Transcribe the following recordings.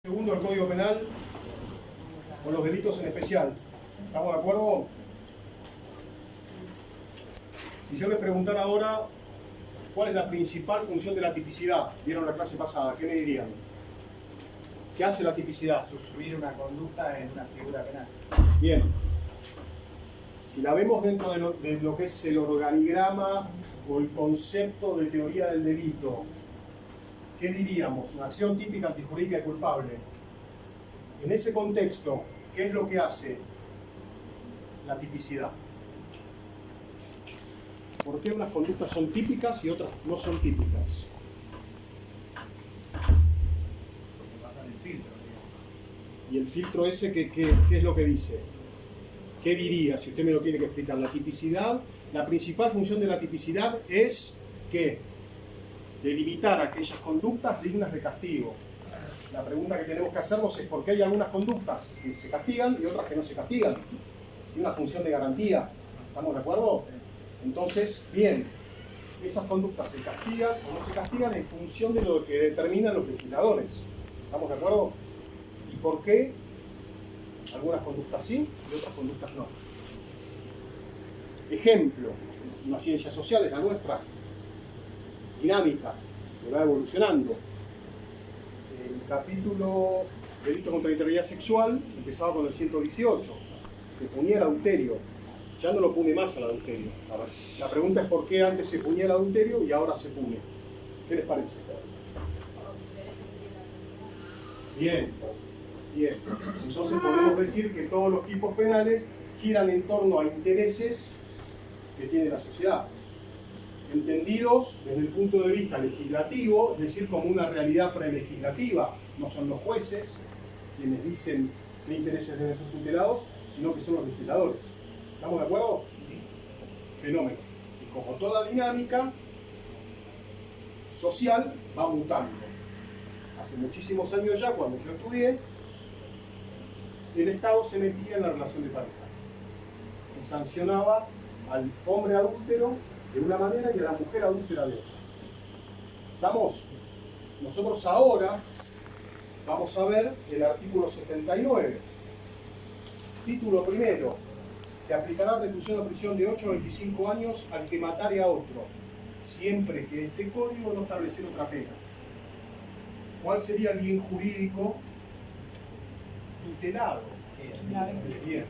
Segundo, el Código Penal con los delitos en especial. ¿Estamos de acuerdo? Si yo les preguntara ahora cuál es la principal función de la tipicidad, vieron la clase pasada, ¿qué me dirían? ¿Qué hace la tipicidad? Suscribir una conducta en una figura penal. Bien. Si la vemos dentro de lo que es el organigrama o el concepto de teoría del delito, ¿qué diríamos? Una acción típica antijurídica y culpable. En ese contexto, ¿qué es lo que hace la tipicidad? ¿Por qué unas conductas son típicas y otras no son típicas? Porque pasan el filtro, digamos. Y el filtro ese, ¿qué es lo que dice? ¿Qué diría? Si usted me lo tiene que explicar. La tipicidad, la principal función de la tipicidad es ¿qué? Delimitar aquellas conductas dignas de castigo. La pregunta que tenemos que hacernos es por qué hay algunas conductas que se castigan y otras que no se castigan. Tiene una función de garantía. ¿Estamos de acuerdo? Entonces, bien, esas conductas se castigan o no se castigan en función de lo que determinan los legisladores. ¿Estamos de acuerdo? ¿Y por qué algunas conductas sí y otras conductas no? Ejemplo, una ciencia social es la nuestra, dinámica, que va evolucionando. El capítulo Delito contra la Integridad Sexual empezaba con el 118, que punía el adulterio. Ya no lo pune más al adulterio. Ahora, la pregunta es por qué antes se punía el adulterio y ahora se pune. ¿Qué les parece? Bien, bien. Entonces podemos decir que todos los tipos penales giran en torno a intereses que tiene la sociedad, entendidos desde el punto de vista legislativo, es decir, como una realidad prelegislativa. No son los jueces quienes dicen qué intereses deben ser tutelados, sino que son los legisladores. ¿Estamos de acuerdo? Sí. Fenómeno. Y como toda dinámica social va mutando. Hace muchísimos años ya, cuando yo estudié, el Estado se metía en la relación de pareja y sancionaba al hombre adúltero de una manera y a la mujer adúltera de otra. ¿Estamos? Nosotros ahora vamos a ver el artículo 79. Título primero. Se aplicará reclusión o prisión de 8 a 25 años al que matare a otro, siempre que este código no estableciera otra pena. ¿Cuál sería el bien jurídico tutelado? Bien.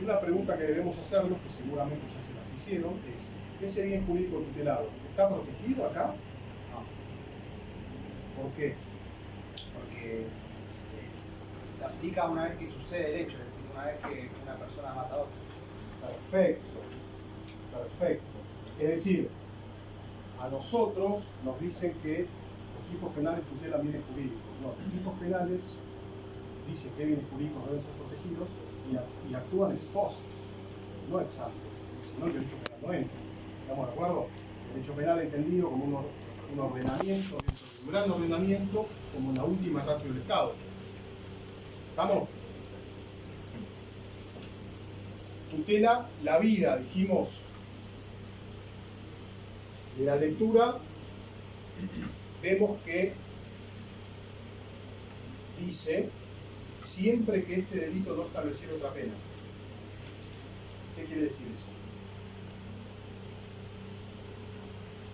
Una pregunta que debemos hacernos, que seguramente ya se las hicieron, es ¿qué es el bien jurídico tutelado? ¿Está protegido acá? No. ¿Por qué? Porque se aplica una vez que sucede el hecho, es decir, una vez que una persona mata a otra. Perfecto, perfecto. Es decir, a nosotros nos dicen que los tipos penales tutelan bienes jurídicos. No, los tipos penales dicen que bienes jurídicos deben ser protegidos y actúan ex post, no ex ante. Si no, el derecho penal no entra. ¿Estamos de acuerdo? El derecho penal entendido como un ordenamiento, un gran ordenamiento, como la última ratio del Estado. ¿Estamos? Tutela la vida, dijimos. De la lectura vemos que dice siempre que este delito no estableciera otra pena. ¿Qué quiere decir eso?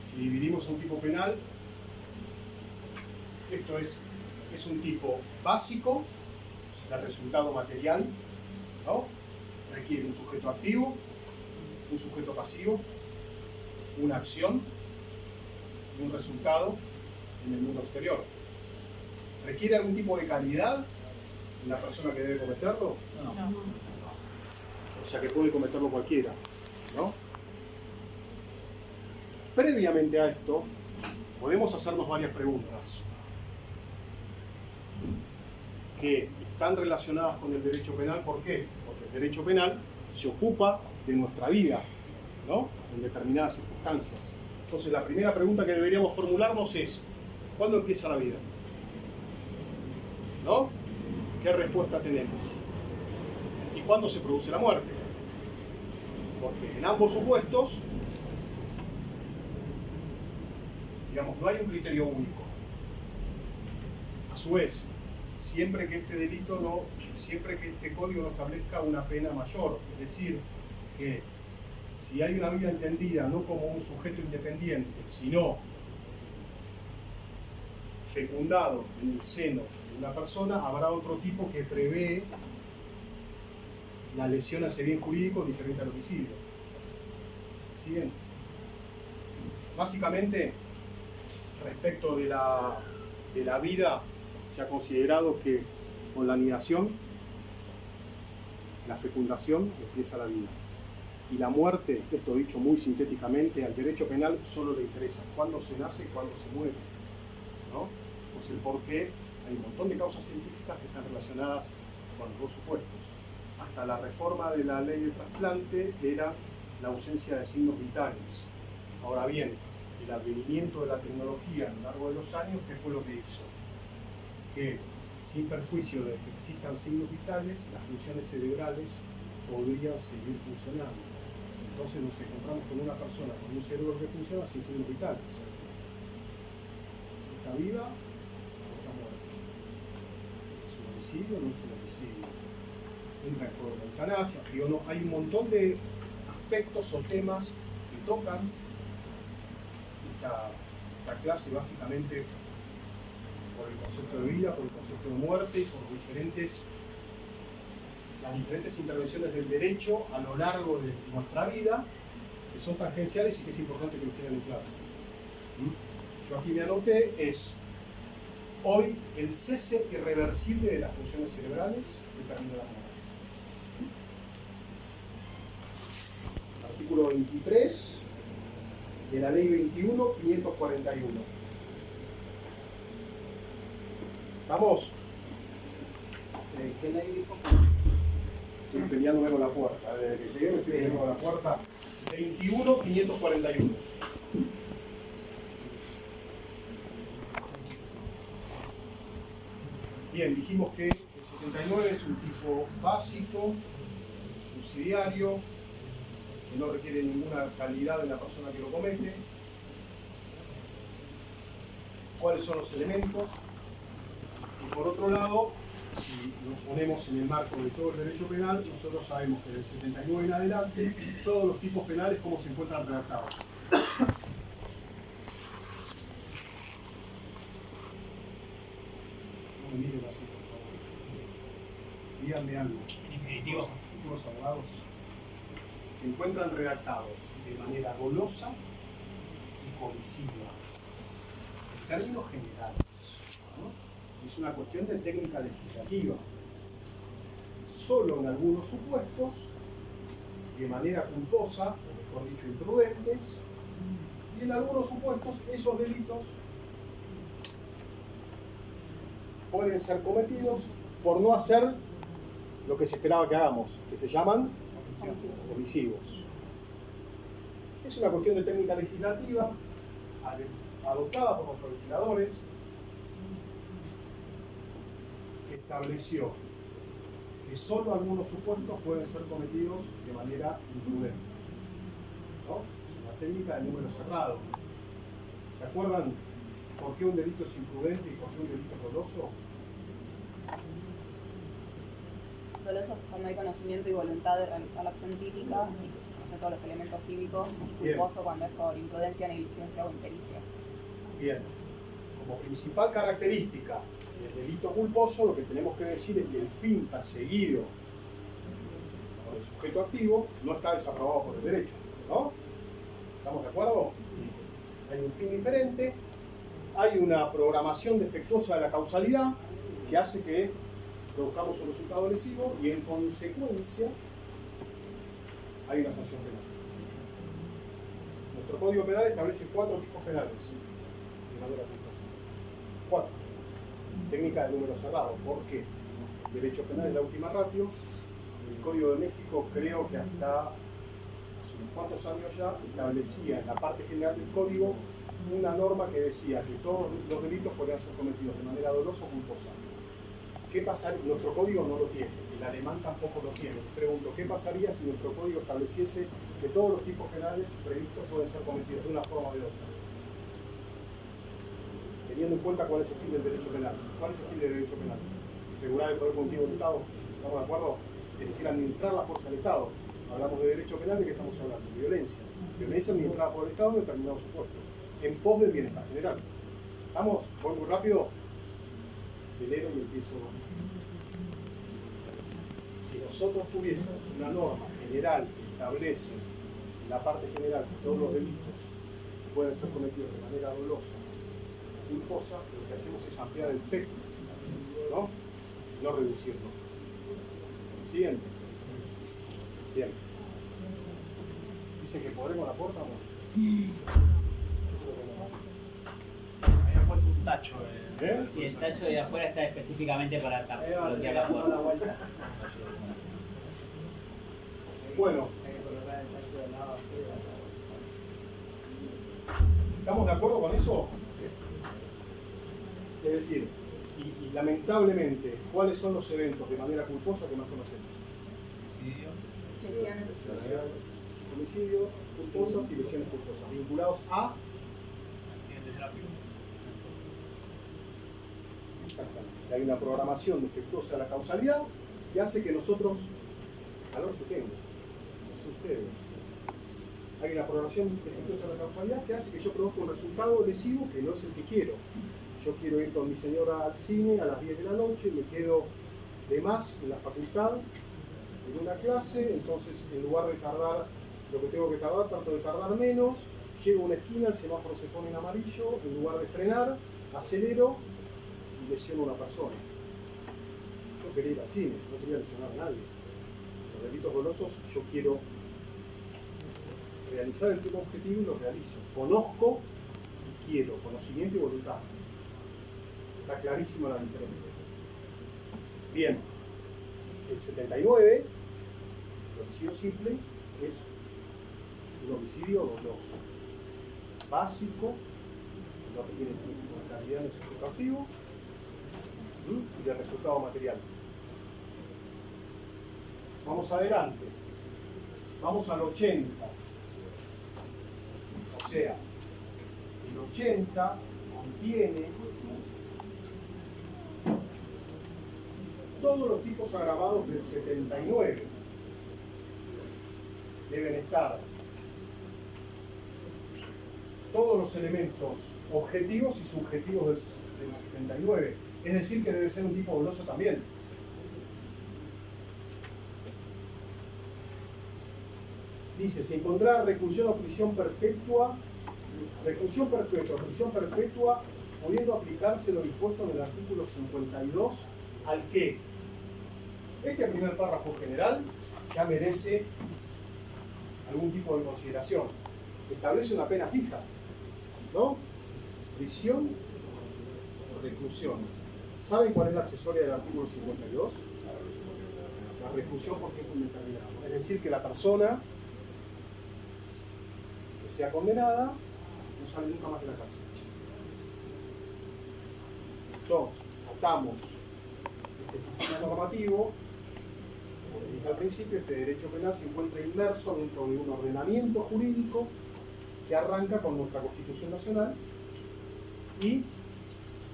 Si dividimos a un tipo penal, esto es un tipo básico, el resultado material, ¿no? Requiere un sujeto activo, un sujeto pasivo, una acción y un resultado en el mundo exterior. ¿Requiere algún tipo de calidad en la persona que debe cometerlo? No. O sea que puede cometerlo cualquiera, ¿no? Previamente a esto, podemos hacernos varias preguntas que están relacionadas con el derecho penal. ¿Por qué? Porque el derecho penal se ocupa de nuestra vida, ¿no? En determinadas circunstancias. Entonces, la primera pregunta que deberíamos formularnos es ¿cuándo empieza la vida? ¿No? ¿Qué respuesta tenemos? ¿Y cuándo se produce la muerte? Porque en ambos supuestos, digamos, no hay un criterio único. su vez, siempre que este código no establezca una pena mayor, es decir, que si hay una vida entendida no como un sujeto independiente, sino fecundado en el seno de una persona, habrá otro tipo que prevé la lesión a ese bien jurídico diferente al homicidio. ¿Siguen? Básicamente, respecto de la vida, se ha considerado que con la anidación, la fecundación empieza la vida. Y la muerte, esto dicho muy sintéticamente, al derecho penal solo le interesa cuándo se nace y cuándo se muere, ¿no? Pues el por qué hay un montón de causas científicas que están relacionadas con los dos supuestos. Hasta la reforma de la ley de trasplante era la ausencia de signos vitales. Ahora bien, el advenimiento de la tecnología a lo largo de los años, ¿qué fue lo que hizo? Que sin perjuicio de que existan signos vitales, las funciones cerebrales podrían seguir funcionando. Entonces nos encontramos con una persona con un cerebro que funciona sin signos vitales. ¿Está viva o está muerta? ¿Es un homicidio o no es un homicidio? Entra en juego la eutanasia, digo, no, hay un montón de aspectos o temas que tocan esta clase básicamente por el concepto de vida, por el concepto de muerte y por las diferentes intervenciones del derecho a lo largo de nuestra vida, que son tangenciales y que es importante que lo tengan en claro. Yo aquí me anoté, es hoy el cese irreversible de las funciones cerebrales determina la muerte. Artículo 23 de la ley 21.541. ¿Vamos? ¿Qué ley dijo? Estoy peleándome con la puerta. Desde que llegué me estoy peleando con la puerta. 21.541. Bien, dijimos que el 79 es un tipo básico, subsidiario, que no requiere ninguna calidad de la persona que lo comete. ¿Cuáles son los elementos? Y por otro lado, si nos ponemos en el marco de todo el derecho penal, nosotros sabemos que del 79 en adelante, todos los tipos penales, ¿cómo se encuentran redactados? No me miren así, por favor. Díganme algo. Definitivo. Futuros abogados. Se encuentran redactados de manera golosa y comisiva, en términos generales, ¿no? Es una cuestión de técnica legislativa. Solo en algunos supuestos, de manera culposa, o mejor dicho, imprudentes, y en algunos supuestos esos delitos pueden ser cometidos por no hacer lo que se esperaba que hagamos, que se llaman omisivos. Es una cuestión de técnica legislativa adoptada por los legisladores, que estableció que solo algunos supuestos pueden ser cometidos de manera imprudente, ¿no? La técnica del número cerrado. ¿Se acuerdan por qué un delito es imprudente y por qué un delito es doloso? Doloso cuando hay conocimiento y voluntad de realizar la acción típica y que se conocen todos los elementos típicos, y culposo cuando es por imprudencia, negligencia o impericia. Bien, como principal característica del delito culposo, lo que tenemos que decir es que el fin perseguido por el sujeto activo no está desaprobado por el derecho, ¿no? ¿Estamos de acuerdo? Hay un fin diferente, hay una programación defectuosa de la causalidad que hace que produzcamos un resultado lesivo y en consecuencia hay una sanción penal. Nuestro Código Penal establece 4 tipos penales de manera culposa. 4. Técnica del número cerrado. ¿Por qué? El derecho penal es la última ratio. El Código de México, creo que hasta hace unos cuantos años ya, establecía en la parte general del código una norma que decía que todos los delitos podían ser cometidos de manera dolosa o culposa. ¿Qué pasaría? Nuestro código no lo tiene, el alemán tampoco lo tiene. Les pregunto, ¿qué pasaría si nuestro código estableciese que todos los tipos penales previstos pueden ser cometidos de una forma o de otra? teniendo en cuenta cuál es el fin del derecho penal. ¿Cuál es el fin del derecho penal? Regular el poder punitivo del Estado, ¿estamos de acuerdo? Es decir, administrar la fuerza del Estado. Hablamos de derecho penal, ¿de qué estamos hablando? Violencia. Violencia administrada por el Estado en determinados supuestos, en pos del bienestar general. ¿Estamos? Voy muy rápido. Acelero y empiezo. Si nosotros tuviésemos una norma general que establece en la parte general que todos los delitos pueden ser cometidos de manera dolosa o culposa, lo que hacemos es ampliar el espectro, ¿no? No reducirlo. Siguiente. Bien. Dice que podremos la puerta o no. Había puesto un tacho. ¿Eh? Si el tacho de afuera está específicamente para bloquear la puerta. vuelta. Bueno, ¿estamos de acuerdo con eso? Es decir, y lamentablemente, ¿cuáles son los eventos de manera culposa que más conocemos? Lesiones. Homicidio, culposas y lesiones culposas, vinculados a... Accidentes tráficos. Exactamente. Hay una programación defectuosa de la causalidad que hace que nosotros, valor que tengo, no sé ustedes, hay una programación defectuosa de la causalidad que hace que yo produzca un resultado lesivo que no es el que quiero. Yo quiero ir con mi señora al cine a las 10 de la noche, me quedo de más en la facultad, en una clase, entonces en lugar de tardar lo que tengo que tardar, trato de tardar menos, llego a una esquina, el semáforo se pone en amarillo, en lugar de frenar, acelero y lesiono a una persona. Yo quería ir al cine, no quería lesionar a nadie. Los delitos dolosos yo quiero realizar el tipo objetivo y lo realizo. Conozco y quiero, conocimiento y voluntad. Está clarísima la diferencia. Bien, el 79, el homicidio simple, es un homicidio doloso, básico, no tiene calidad en el sujeto activo y de resultado material. Vamos adelante, vamos al 80, o sea, el 80 contiene todos los tipos agravados del 79. Deben estar todos los elementos objetivos y subjetivos del 79. Es decir, que debe ser un tipo doloso también. Dice, se encontrará reclusión o prisión perpetua, prisión perpetua, pudiendo aplicarse lo dispuesto en el artículo 52 al que este primer párrafo general ya merece algún tipo de consideración. Establece una pena fija, ¿no? Prisión o reclusión. ¿Saben cuál es la accesoria del artículo 52? La reclusión por tiempo indeterminado. Es decir, que la persona que sea condenada no sale nunca más de la cárcel. Entonces, atamos este sistema normativo. Como dije al principio, este derecho penal se encuentra inmerso dentro de un ordenamiento jurídico que arranca con nuestra Constitución Nacional y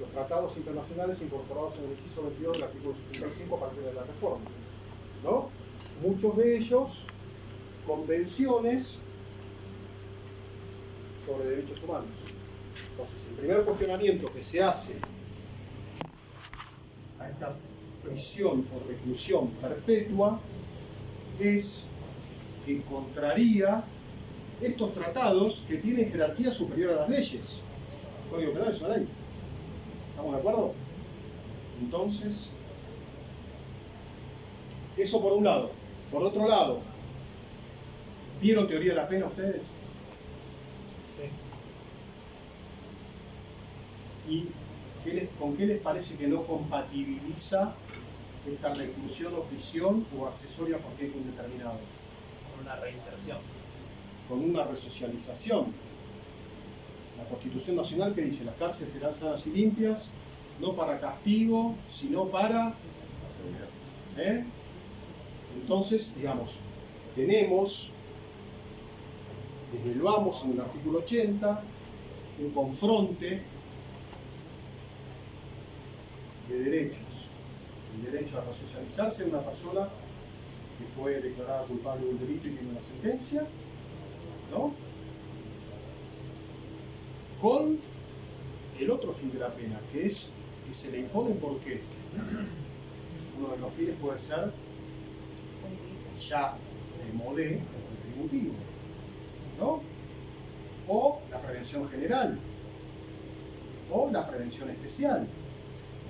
los tratados internacionales incorporados en el inciso 22 del artículo 75 a partir de la reforma, ¿no? Muchos de ellos convenciones sobre derechos humanos. Entonces, el primer cuestionamiento que se hace a esta prisión o reclusión perpetua es que encontraría estos tratados que tienen jerarquía superior a las leyes. El Código Penal es una ley. ¿Estamos de acuerdo? Entonces, eso por un lado. Por otro lado, ¿vieron teoría de la pena ustedes? ¿Y con qué les parece que no compatibiliza esta reclusión o prisión o accesoria por tiempo indeterminado? Con una reinserción. Con una resocialización. La Constitución Nacional que dice las cárceles serán sanas y limpias, no para castigo, sino para... Entonces, digamos, tenemos, desde el vamos en el artículo 80, un confronte de derechos. El derecho a resocializarse de una persona que fue declarada culpable de un delito y tiene una sentencia, ¿no? Con el otro fin de la pena, que es que se le impone porque uno de los fines puede ser ya de modé retributivo, ¿no? O la prevención general, o la prevención especial.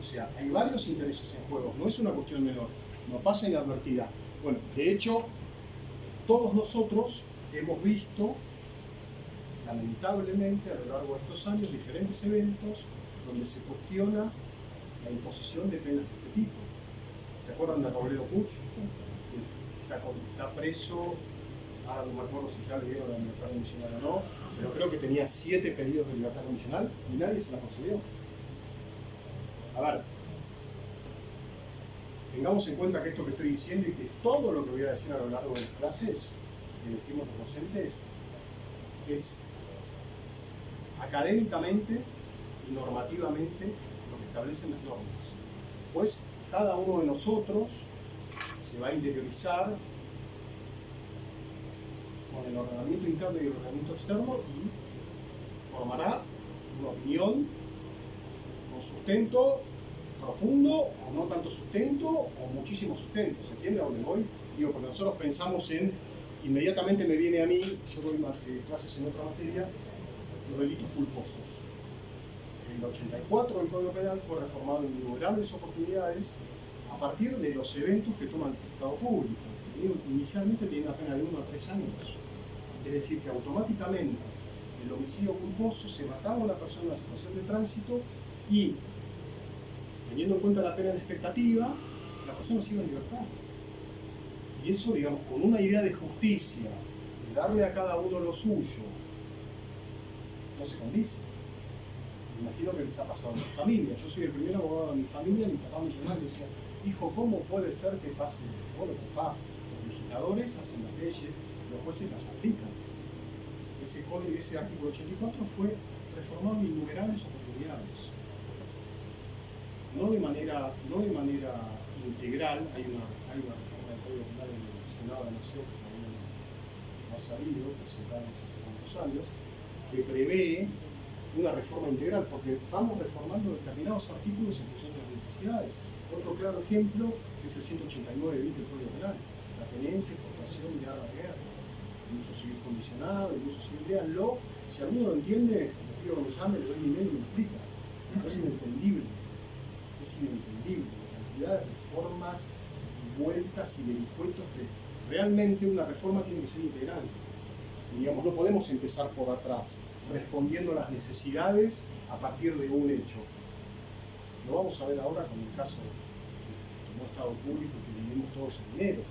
O sea, hay varios intereses en juego, no es una cuestión menor, no pasa inadvertida. Bueno, de hecho, todos nosotros hemos visto, lamentablemente, a lo largo de estos años, diferentes eventos donde se cuestiona la imposición de penas de este tipo. ¿Se acuerdan de Robledo Puig? Está preso, ahora no me acuerdo si ya le dieron la libertad condicional o no, pero creo que tenía 7 pedidos de libertad condicional y nadie se la concedió. A ver, tengamos en cuenta que esto que estoy diciendo y que todo lo que voy a decir a lo largo de las clases que decimos los docentes es académicamente y normativamente lo que establecen las normas. Pues cada uno de nosotros se va a interiorizar con el ordenamiento interno y el ordenamiento externo y formará una opinión con sustento profundo o no tanto sustento o muchísimo sustento. ¿Se entiende a dónde voy? Digo, porque nosotros pensamos en, inmediatamente me viene a mí, yo doy clases en otra materia, los delitos culposos. En el 84 el Código Penal fue reformado en innumerables oportunidades a partir de los eventos que toma el Estado público. Inicialmente tiene una pena de 1 a 3 años. Es decir, que automáticamente el homicidio culposo se mataba a una persona en una situación de tránsito y, teniendo en cuenta la pena de expectativa, la persona se iba en libertad. Y eso, digamos, con una idea de justicia, de darle a cada uno lo suyo, no se condice. Me imagino que les ha pasado a mi familia. Yo soy el primer abogado de mi familia, mi papá me llamaba y decía, hijo, ¿cómo puede ser que pase? Bueno, papá, los legisladores hacen las leyes, los jueces las aplican. Ese código, ese artículo 84 fue reformado en innumerables oportunidades. No de manera integral, hay una reforma del Código Penal en el Senado de la Nación que también no ha salido, presentada hace cuantos años, que prevé una reforma integral, porque vamos reformando determinados artículos en función de las necesidades. Otro claro ejemplo es el 189 bis del Código Penal, la tenencia, exportación de armas de guerra, el uso civil condicionado, el uso civil, léanlo. Si alguno lo entiende, le pido que me llame, le doy mi mail y me explica. Es inentendible. Es inentendible la cantidad de reformas y vueltas y vericuetos que realmente una reforma tiene que ser integral. Y, digamos, no podemos empezar por atrás, respondiendo a las necesidades a partir de un hecho. Lo vamos a ver ahora con el caso que tomó Estado Público y que dividimos todos en dinero,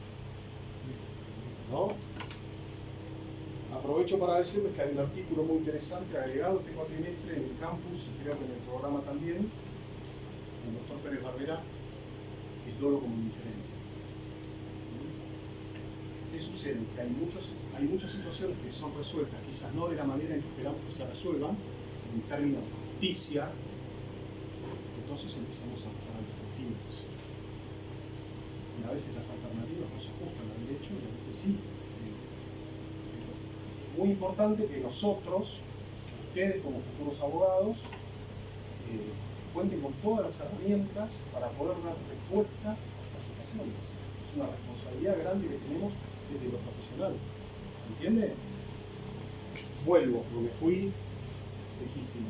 ¿no? Aprovecho para decirles que hay un artículo muy interesante agregado este cuatrimestre en el campus, y creo que en el programa también, el doctor Pérez Barbera, que es dolo como indiferencia. ¿Qué sucede? Que hay muchas situaciones que son resueltas, quizás no de la manera en que esperamos que se resuelvan, en términos de justicia, entonces empezamos a buscar alternativas. Y a veces las alternativas no se ajustan al derecho y a veces sí. Es muy importante que nosotros, ustedes como futuros abogados, cuenten con todas las herramientas para poder dar respuesta a estas situaciones. Es una responsabilidad grande que tenemos desde lo profesional. ¿Se entiende? Vuelvo, porque me fui lejísimo.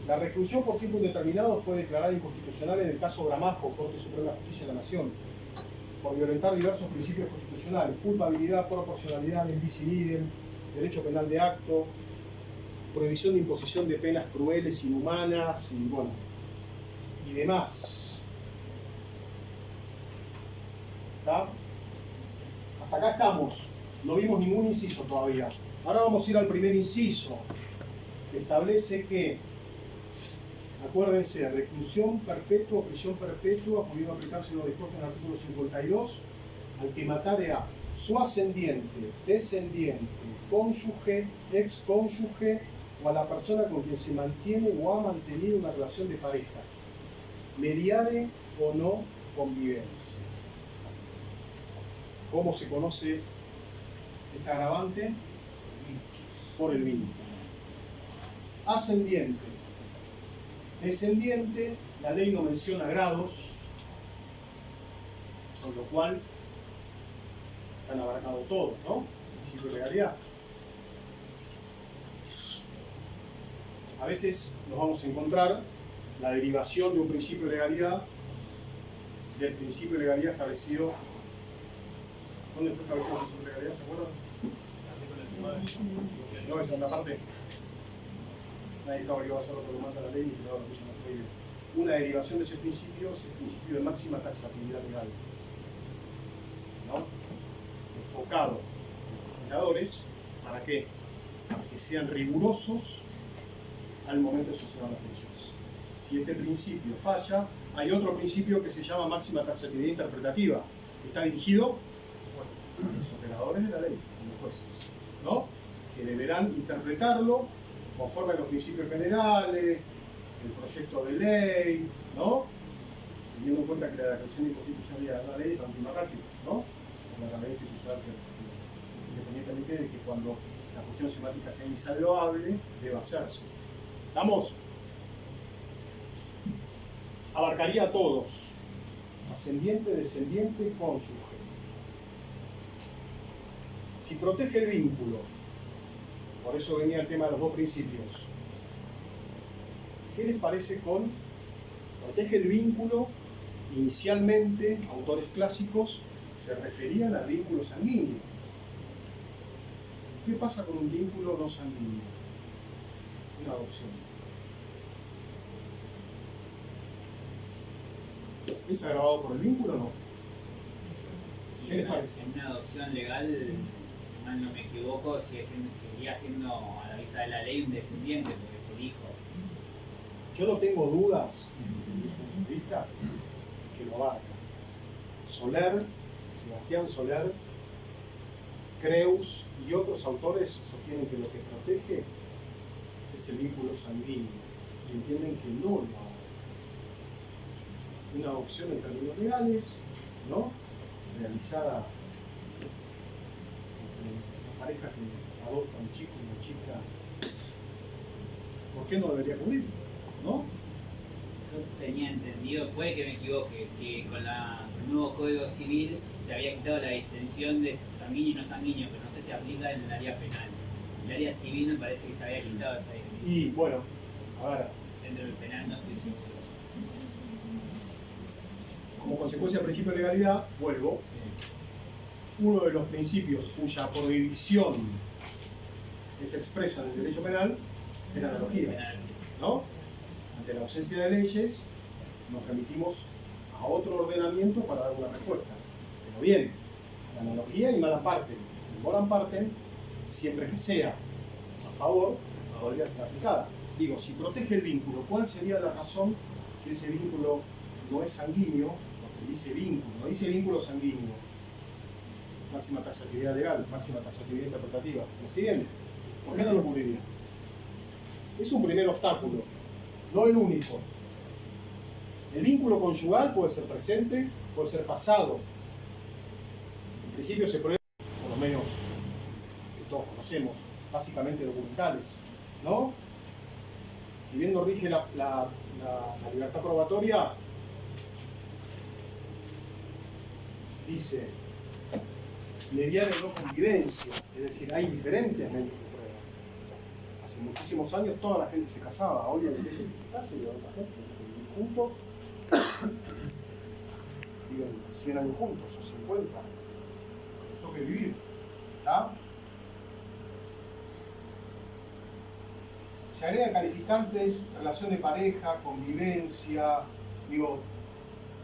La reclusión por tiempo indeterminado fue declarada inconstitucional en el caso Gramajo, Corte Suprema de Justicia de la Nación, por violentar diversos principios constitucionales: culpabilidad, proporcionalidad, in bis in idem, derecho penal de acto, prohibición de imposición de penas crueles, inhumanas y bueno, y demás. ¿Está? Hasta acá estamos, no vimos ningún inciso todavía. Ahora vamos a ir al primer inciso, que establece que, acuérdense, reclusión perpetua o prisión perpetua, pudiendo aplicarse lo dispuesto en el artículo 52, al que matare a su ascendiente, descendiente, cónyuge, excónyuge o a la persona con quien se mantiene o ha mantenido una relación de pareja. mediare o no convivencia. ¿Cómo se conoce este agravante? Por el vínculo. Ascendiente. Descendiente, la ley no menciona grados, con lo cual están abarcados todos, ¿no? Principio de legalidad. A veces nos vamos a encontrar la derivación de un principio de legalidad del principio de legalidad establecido. ¿Dónde está establecido el principio de legalidad? ¿Se acuerdan? No, es en la parte. Nadie está obligado a hacer lo que lo manda la ley y que lo que ella nos prohíbe. Una derivación de ese principio es el principio de máxima taxatividad legal, ¿no? Enfocado en los legisladores, ¿para qué? Para que sean rigurosos al momento de sancionar las leyes. Si este principio falla, hay otro principio que se llama máxima taxatividad interpretativa, que está dirigido a los operadores de la ley, a los jueces, ¿no? Que deberán interpretarlo conforme a los principios generales, el proyecto de ley, ¿no? Teniendo en cuenta que la declaración de inconstitucionalidad de la ley es la última rápida, ¿no? Como la ley institucional independientemente de que cuando la cuestión semática sea insalvable, deba hacerse. ¿Estamos? Abarcaría a todos. Ascendiente, descendiente, cónyuge. Si protege el vínculo, por eso venía el tema de los dos principios. ¿Qué les parece con protege el vínculo? Inicialmente, autores clásicos se referían al vínculo sanguíneo. ¿Qué pasa con un vínculo no sanguíneo? Una adopción. ¿Es agravado por el vínculo o no? ¿Qué les parece? En una adopción legal, si mal no me equivoco, seguiría siendo a la vista de la ley un descendiente, porque es el hijo. Yo no tengo dudas, desde mi punto de vista, que lo abarca. Soler, Sebastián Soler, Creus y otros autores sostienen que lo que protege es el vínculo sanguíneo y entienden que no lo abarca. Una adopción en términos legales, ¿no? Realizada entre la pareja que adopta un chico y una chica, ¿por qué no debería cubrir? ¿No? Yo tenía entendido, puede que me equivoque, que con el nuevo Código Civil se había quitado la distinción de sanguíneo y no sanguíneo, pero no sé si aplica en el área penal. En el área civil me parece que se había quitado esa distinción. Y bueno, a ver, Dentro del penal no estoy seguro. como consecuencia del principio de legalidad, vuelvo, uno de los principios cuya prohibición se expresa en el derecho penal es la analogía, Penal. ¿no? Ante la ausencia de leyes, nos remitimos a otro ordenamiento para dar una respuesta. Pero bien, la analogía y mala parte, moran parte, siempre que sea a favor, podría ser aplicada. Digo, si protege el vínculo, ¿cuál sería la razón si ese vínculo no es sanguíneo? Porque dice vínculo, no dice vínculo sanguíneo. Máxima taxatividad legal, máxima taxatividad interpretativa. ¿Me siguen? ¿Por qué no lo cubriría? Es un primer obstáculo, no el único. El vínculo conyugal puede ser presente, puede ser pasado. En principio se prohíbe por los medios que todos conocemos, básicamente documentales, ¿no? Si bien no rige la libertad probatoria, dice mediar en no convivencia, es decir, hay diferentes medios de prueba. Hace muchísimos años toda la gente se casaba, hoy hay leyes que se casan y la gente vive juntos, viven 100 años juntos o 50, les toca vivir, ¿está? Se agregan calificantes, relación de pareja, convivencia, digo,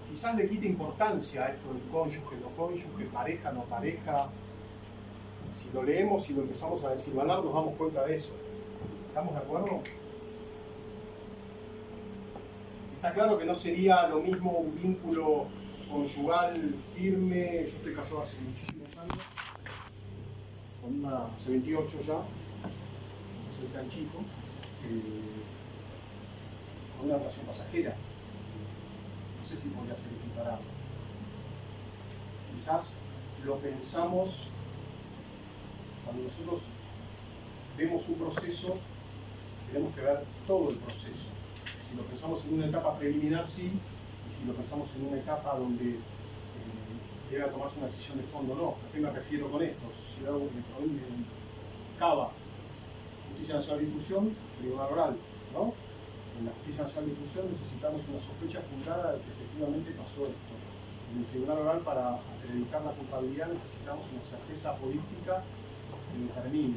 quizás le quite importancia a esto del cónyuge, no cónyuge, pareja, no pareja. Si lo leemos y lo empezamos a desilvanar, nos damos cuenta de eso. ¿Estamos de acuerdo? Está claro que no sería lo mismo un vínculo conyugal firme. Yo estoy casado hace muchísimos años, con una, hace 28 ya, no soy tan chico, con una relación pasajera. sé si podría ser equiparado. Quizás lo pensamos cuando nosotros vemos un proceso, tenemos que ver todo el proceso. Si lo pensamos en una etapa preliminar, sí, y si lo pensamos en una etapa donde debe tomarse una decisión de fondo, no. ¿A qué me refiero con esto? Ciudad de Cava, Justicia Nacional de Difusión, Tribunal Oral, ¿no? En la Justicia Nacional de Difusión necesitamos una sospecha fundada de que efectivamente pasó esto. En el Tribunal Oral, para acreditar la culpabilidad, necesitamos una certeza política que determine.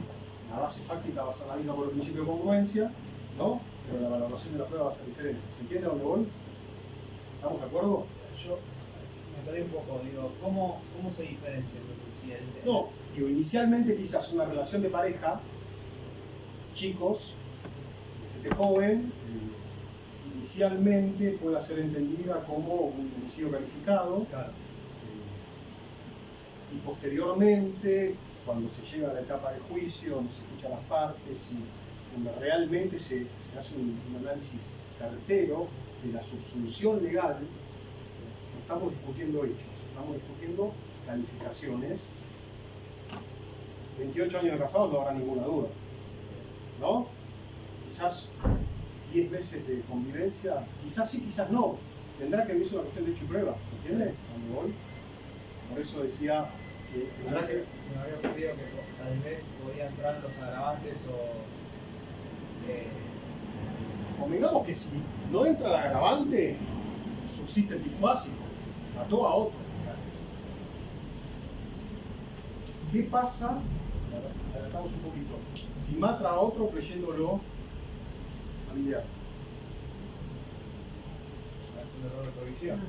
La base fáctica va a ser la misma por el principio de congruencia, ¿no? Pero la valoración de la prueba va a ser diferente. ¿Se entiende a dónde voy? ¿Estamos de acuerdo? Yo me perdí un poco, digo, ¿cómo se diferencia entonces si el... No, digo, inicialmente quizás una relación de pareja, chicos, gente joven, inicialmente pueda ser entendida como un homicidio calificado, Claro. y posteriormente, cuando se llega a la etapa de juicio, donde se escuchan las partes y donde realmente se hace un análisis certero de la subsunción legal, no estamos discutiendo hechos, estamos discutiendo calificaciones. 28 años de casado no habrá ninguna duda, ¿no? Quizás 10 meses de convivencia, quizás sí, quizás no. Tendrá que verse una cuestión de hecho y prueba, ¿se entiende? Cuando voy. Por eso decía que tendrá que... Se me había ocurrido que tal vez podía entrar los agravantes o... Convengamos que si no entra el agravante, subsiste el tipo básico, mató a otro. ¿Qué pasa? Adelantamos un poquito. Si mata a otro creyéndolo familiar. Es un error de provisión.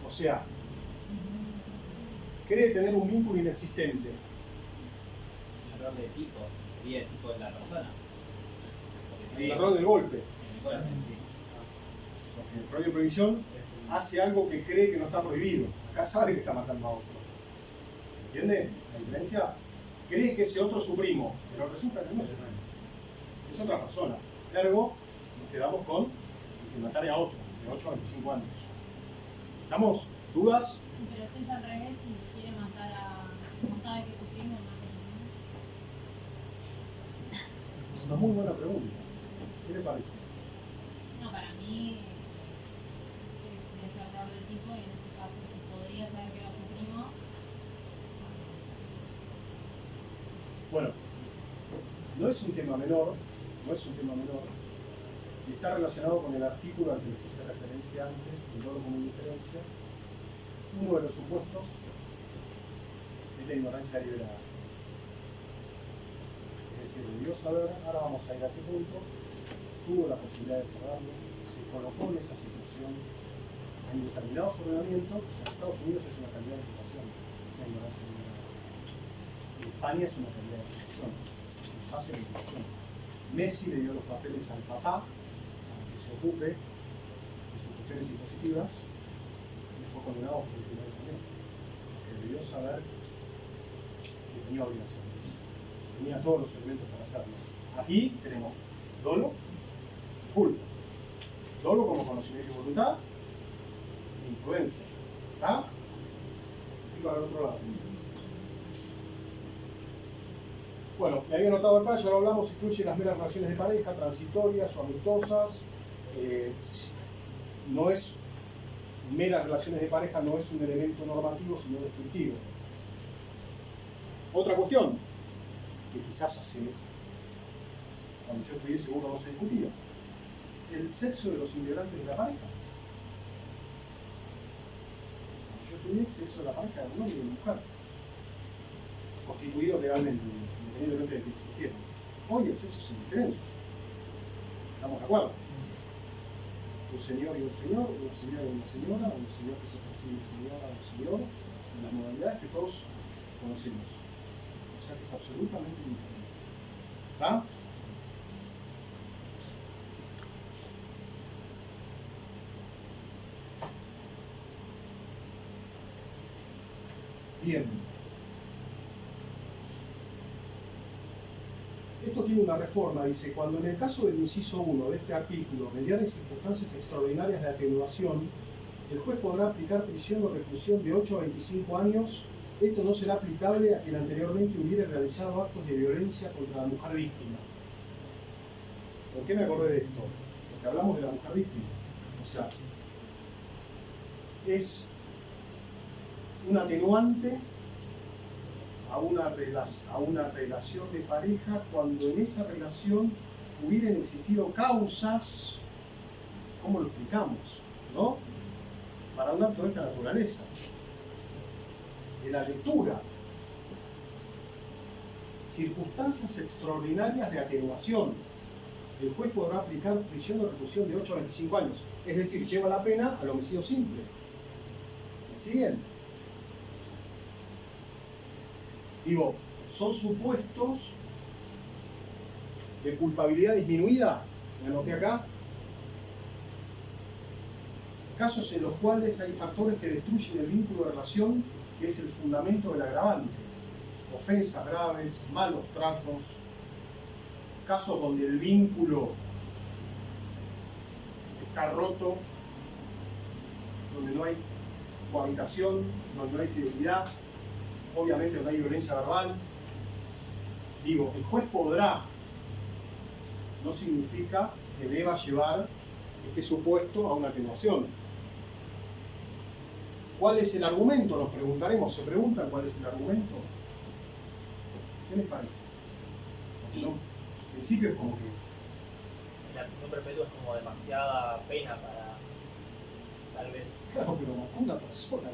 O sea, cree tener un vínculo inexistente. Un error de tipo, sería el tipo de la persona. El error del golpe. Bueno, sí. Porque el error de prohibición hace algo que cree que no está prohibido. Acá sabe que está matando a otro. ¿Se entiende la diferencia? Cree que ese otro es su primo, pero resulta que no es su primo. Es otra persona. Ergo, nos quedamos con el que matare a otro, de 8 a 25 años. ¿Estamos? ¿Dudas? Pero si es al revés y quiere matar a... no sabe que su primo mata a Es una muy buena pregunta. ¿Qué le parece? no, para mí es error del tipo y en ese caso si podría saber que era su primo. Bueno, no es un tema menor, y está relacionado con el artículo al que les hice referencia antes, el dolo como indiferencia. Uno de los supuestos es la ignorancia deliberada. Es decir, debió saber, ahora vamos a ir a ese punto, tuvo la posibilidad de saberlo, se colocó en esa situación. En determinados ordenamientos, en Estados Unidos es una calidad de situación, la ignorancia deliberada. En España es una calidad de situación, en fase de educación. Messi le dio los papeles al papá para que se ocupe de sus cuestiones impositivas y fue condenado por el tribunal también, porque debió saber que tenía obligaciones, tenía todos los elementos para hacerlo. Aquí tenemos dolo y culpa. Dolo como conocimiento y voluntad e influencia. ¿Está? Y para el otro lado. Bueno, me había notado acá, ya lo hablamos, incluye las meras relaciones de pareja, transitorias o amistosas. No es meras relaciones de pareja, no es un elemento normativo, sino descriptivo. Otra cuestión, que quizás cuando yo estudié seguro no se discutía, el sexo de los integrantes de la pareja. Cuando yo estudié el sexo de la pareja de un hombre y una mujer, constituidos legalmente, independientemente de que existieran. Hoy el sexo es indiferente. ¿Estamos de acuerdo? Un señor y un señor, una señora y una señora, un señor que se percibe señora o señor, en las modalidades que todos conocemos. O sea que es absolutamente indiferente. ¿Está? Bien. esto tiene una reforma, dice, cuando en el caso del inciso 1 de este artículo, mediante circunstancias extraordinarias de atenuación, el juez podrá aplicar prisión o reclusión de 8 a 25 años. Esto no será aplicable a quien anteriormente hubiera realizado actos de violencia contra la mujer víctima. ¿Por qué me acordé de esto? Porque hablamos de la mujer víctima. O sea, es un atenuante a una relación de pareja cuando en esa relación hubieran existido causas, ¿cómo lo explicamos? ¿No? Para un acto de esta naturaleza. De la lectura. Circunstancias extraordinarias de atenuación. El juez podrá aplicar prisión o reclusión de 8 a 25 años. Es decir, lleva la pena al homicidio simple. ¿Me siguen? Digo, son supuestos de culpabilidad disminuida. Me anoté acá. Casos en los cuales hay factores que destruyen el vínculo de relación, que es el fundamento del agravante. Ofensas graves, malos tratos, casos donde el vínculo está roto, donde no hay cohabitación, donde no hay fidelidad, obviamente no hay violencia verbal. Digo, el juez podrá, no significa que deba llevar este supuesto a una atenuación. ¿Cuál es el argumento? Nos preguntaremos, ¿se preguntan cuál es el argumento? ¿Qué les parece? Porque no, en principio es como que... La prisión perpetua es como demasiada pena para, tal vez... Claro, pero mató a una persona,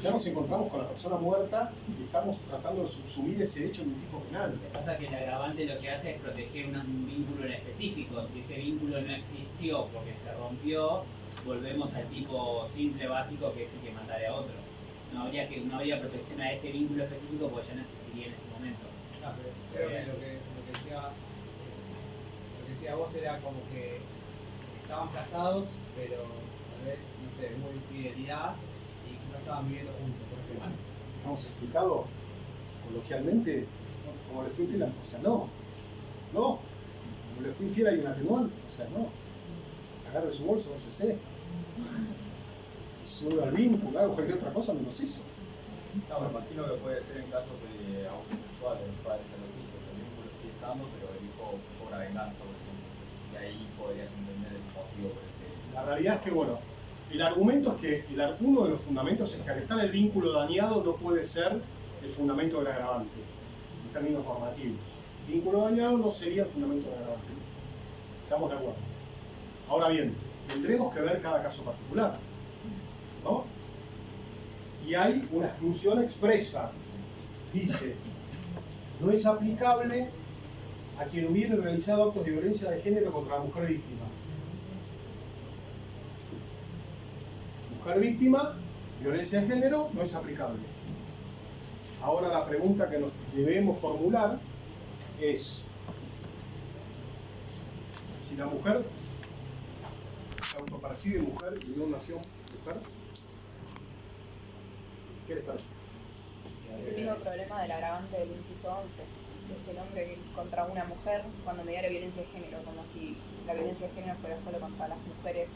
ya nos encontramos con la persona muerta y estamos tratando de subsumir ese hecho en un tipo penal. Lo que pasa es que el agravante lo que hace es proteger un vínculo en específico. Si ese vínculo no existió porque se rompió, volvemos al tipo simple básico que es el que matara a otro. No habría protección a ese vínculo específico porque ya no existiría en ese momento. Ah, pero creo que lo que decía vos era como que estaban casados, pero tal vez, no sé, hubo infidelidad y no estaban viviendo juntos, por ejemplo. Hemos explicado coloquialmente, como le fui infiel, o sea, no, como le fui infiel hay un atenuante, o sea, no, agarre su bolso, no sé, sube al vínculo, hago cualquier otra cosa menos eso. No, me imagino que puede ser en casos de abuso sexual de los padres a los hijos, el vínculo sigue estando, pero el hijo cobra venganza, por ejemplo, y ahí podrías entender el motivo por el que... La realidad es que, bueno, el argumento es que uno de los fundamentos es que al estar el vínculo dañado no puede ser el fundamento del agravante, en términos normativos. El vínculo dañado no sería el fundamento del agravante. ¿Estamos de acuerdo? Ahora bien, tendremos que ver cada caso particular, ¿no? Y hay una exclusión expresa. Dice, no es aplicable a quien hubiera realizado actos de violencia de género contra la mujer víctima. Mujer víctima, violencia de género, no es aplicable. Ahora la pregunta que nos debemos formular es, si la mujer se autopercibe mujer y no nació mujer, ¿qué les parece? Es el mismo problema del agravante del inciso 11, que es el hombre que contra una mujer cuando mediara violencia de género, como si la violencia de género fuera solo contra las mujeres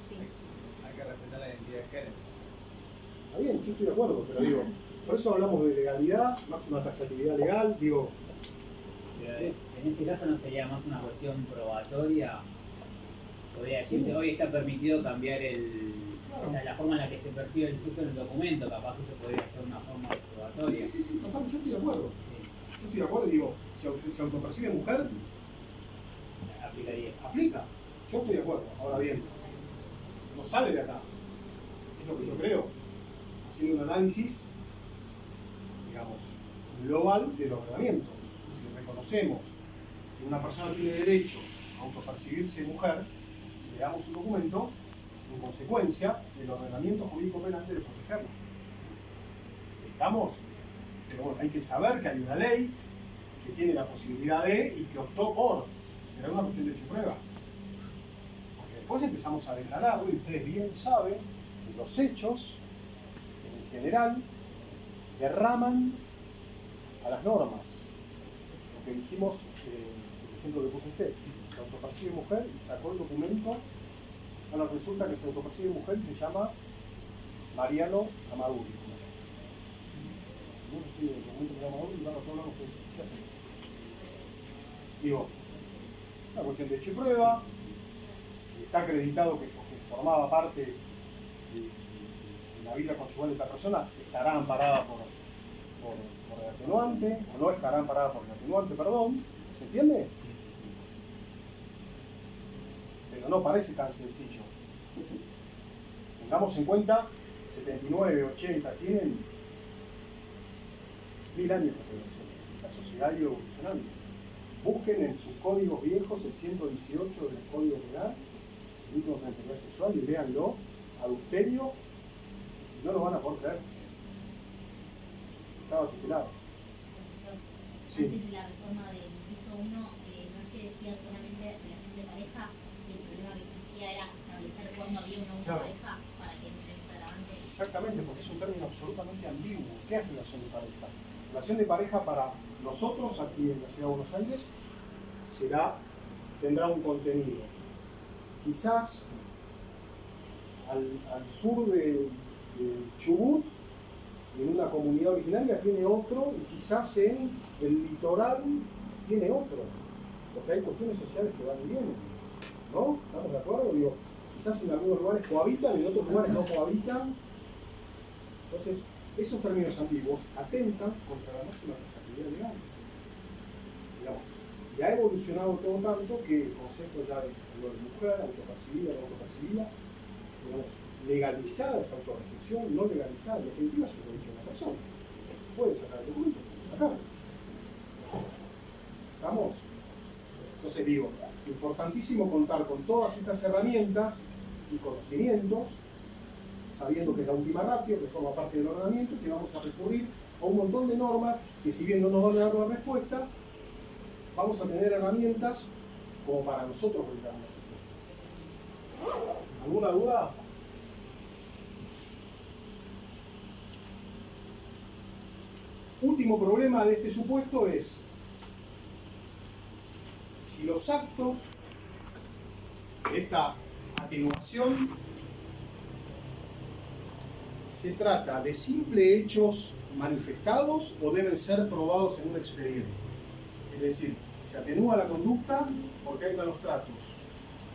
cis. Hay que respetar la identidad de género. Está bien, yo estoy de acuerdo, pero digo, por eso hablamos de legalidad, máxima taxatividad legal, digo... Pero en ese caso no sería más una cuestión probatoria. Podría decirse, hoy está permitido cambiar o sea, la forma en la que se percibe el inciso en el documento, capaz que eso podría ser una forma probatoria. Sí, total, yo estoy de acuerdo. Sí, Yo estoy de acuerdo y digo, si se autopercibe mujer, aplicaría. aplica. Yo estoy de acuerdo. Ahora bien, no sale de acá. Es lo que yo creo. Haciendo un análisis, digamos, global del ordenamiento. Si reconocemos que una persona tiene derecho a autopercibirse mujer, y le damos un documento, en consecuencia, el ordenamiento jurídico penal debe protegerlo. ¿Estamos? Pero bueno, hay que saber que hay una ley que tiene la posibilidad de y que optó por. Será una cuestión de hecho y prueba. Porque después empezamos a declararlo y ustedes bien saben que los hechos, en general, derraman a las normas. Lo que dijimos el ejemplo que puso usted, se autopercibe mujer y sacó el documento. Ahora resulta que se autopercibe mujer y se llama Mariano Amaduri. Uno escribe el documento que se llama Amaduri y van a todos lados. ¿Qué hacemos? Digo, una cuestión de hecho y prueba. Si está acreditado que formaba parte de la vida conyugal de esta persona, estará amparada por el atenuante, o no estará amparada por el atenuante, perdón. ¿Se entiende? Pero no parece tan sencillo. Tengamos en cuenta, 79, 80, tienen 1000 años de evolución. La sociedad ha ido evolucionando. Busquen en sus códigos viejos el 118 del Código Penal, el íntimo de actividad sexual, y léanlo, adulterio, y no lo van a poder creer. Estaba titulado. Profesor, Sí. antes de la reforma del inciso 1, no es que decía solamente relación de pareja, y el problema que existía era establecer cuándo había una única Claro. pareja para que entre ese agravante. Exactamente, porque es un término absolutamente ambiguo. ¿Qué es relación de pareja? Relación de pareja para nosotros aquí en la ciudad de Buenos Aires tendrá un contenido. Quizás al sur de Chubut, en una comunidad originaria, tiene otro, y quizás en el litoral tiene otro, porque hay cuestiones sociales que van y vienen, ¿no? ¿Estamos de acuerdo? Digo, quizás en algunos lugares cohabitan, en otros lugares no cohabitan. Entonces, esos términos antiguos atentan contra la máxima responsabilidad legal. Digamos, ya ha evolucionado todo tanto que el concepto ya de lo de mujer, autopercibida, no autopercibida, digamos, legalizada esa autorrestricción, no legalizada, en definitiva es un derecho de una persona. Puede sacar el documento, puede sacarlo. ¿Estamos? Entonces digo, importantísimo contar con todas estas herramientas y conocimientos, sabiendo que es la última ratio, que forma parte del ordenamiento, y que vamos a recurrir a un montón de normas que, si bien no nos van a dar la respuesta, vamos a tener herramientas como para nosotros brindar una respuesta. ¿Alguna duda? Último problema de este supuesto es si los actos de esta atenuación se trata de simples hechos manifestados o deben ser probados en un expediente. Es decir, se atenúa la conducta porque hay malos tratos.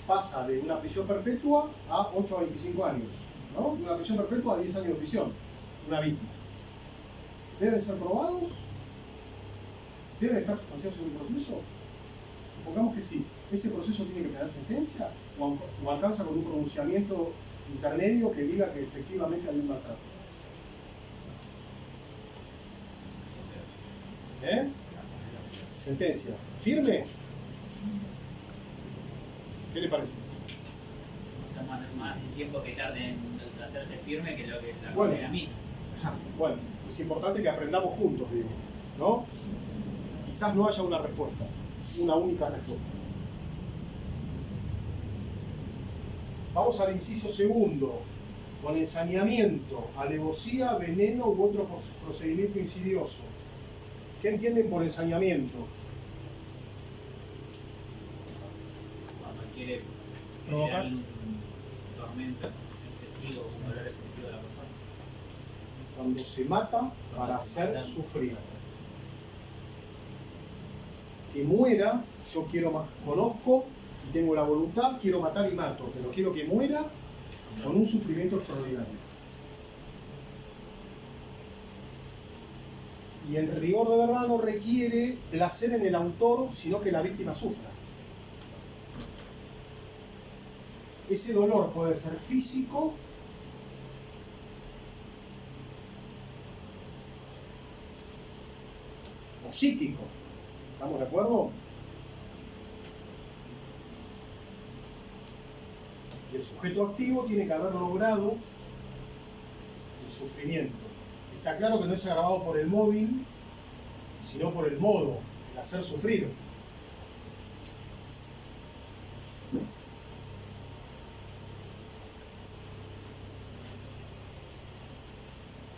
Pasa de una prisión perpetua a 8 a 25 años, ¿no? De una prisión perpetua a 10 años de prisión, una víctima. ¿Deben ser probados? ¿Deben estar sustanciados en un proceso? Supongamos que sí. ¿Ese proceso tiene que tener sentencia? ¿O alcanza con un pronunciamiento intermedio que diga que efectivamente hay un maltrato? ¿Eh? Sentencia. ¿Firme? ¿Qué le parece? O sea, más el tiempo que tarde en hacerse firme que lo que la Bueno. cosa a mí. Bueno, es importante que aprendamos juntos, digo, ¿no? Quizás no haya una respuesta, una única respuesta. Vamos al inciso segundo, con ensañamiento, alevosía, veneno u otro procedimiento insidioso. ¿Qué entienden por ensañamiento? Cuando quiere Provocar. generar un tormento excesivo, un dolor excesivo a la persona. Cuando se mata para hacer sufrir. Que muera, yo quiero más, conozco y tengo la voluntad, quiero matar y mato, pero quiero que muera con un sufrimiento extraordinario. Y en rigor de verdad no requiere placer en el autor, sino que la víctima sufra. Ese dolor puede ser físico o psíquico. ¿Estamos de acuerdo? Y el sujeto activo tiene que haber logrado el sufrimiento. Está claro que no es agravado por el móvil, sino por el modo, el hacer sufrir.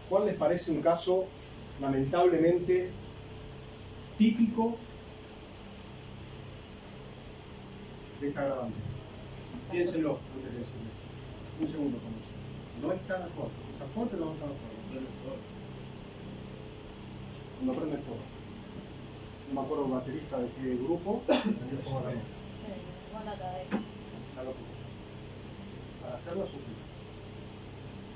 ¿Cuál les parece un caso lamentablemente típico de esta agravante? Piénsenlo antes de decirlo. Un segundo con eso. No están a acuerdo. ¿Es acorde o no están a acuerdo? Cuando prende fuego. No me acuerdo el baterista de qué grupo. Prendió fuego a la nota. La locura. Para hacerla sufrir.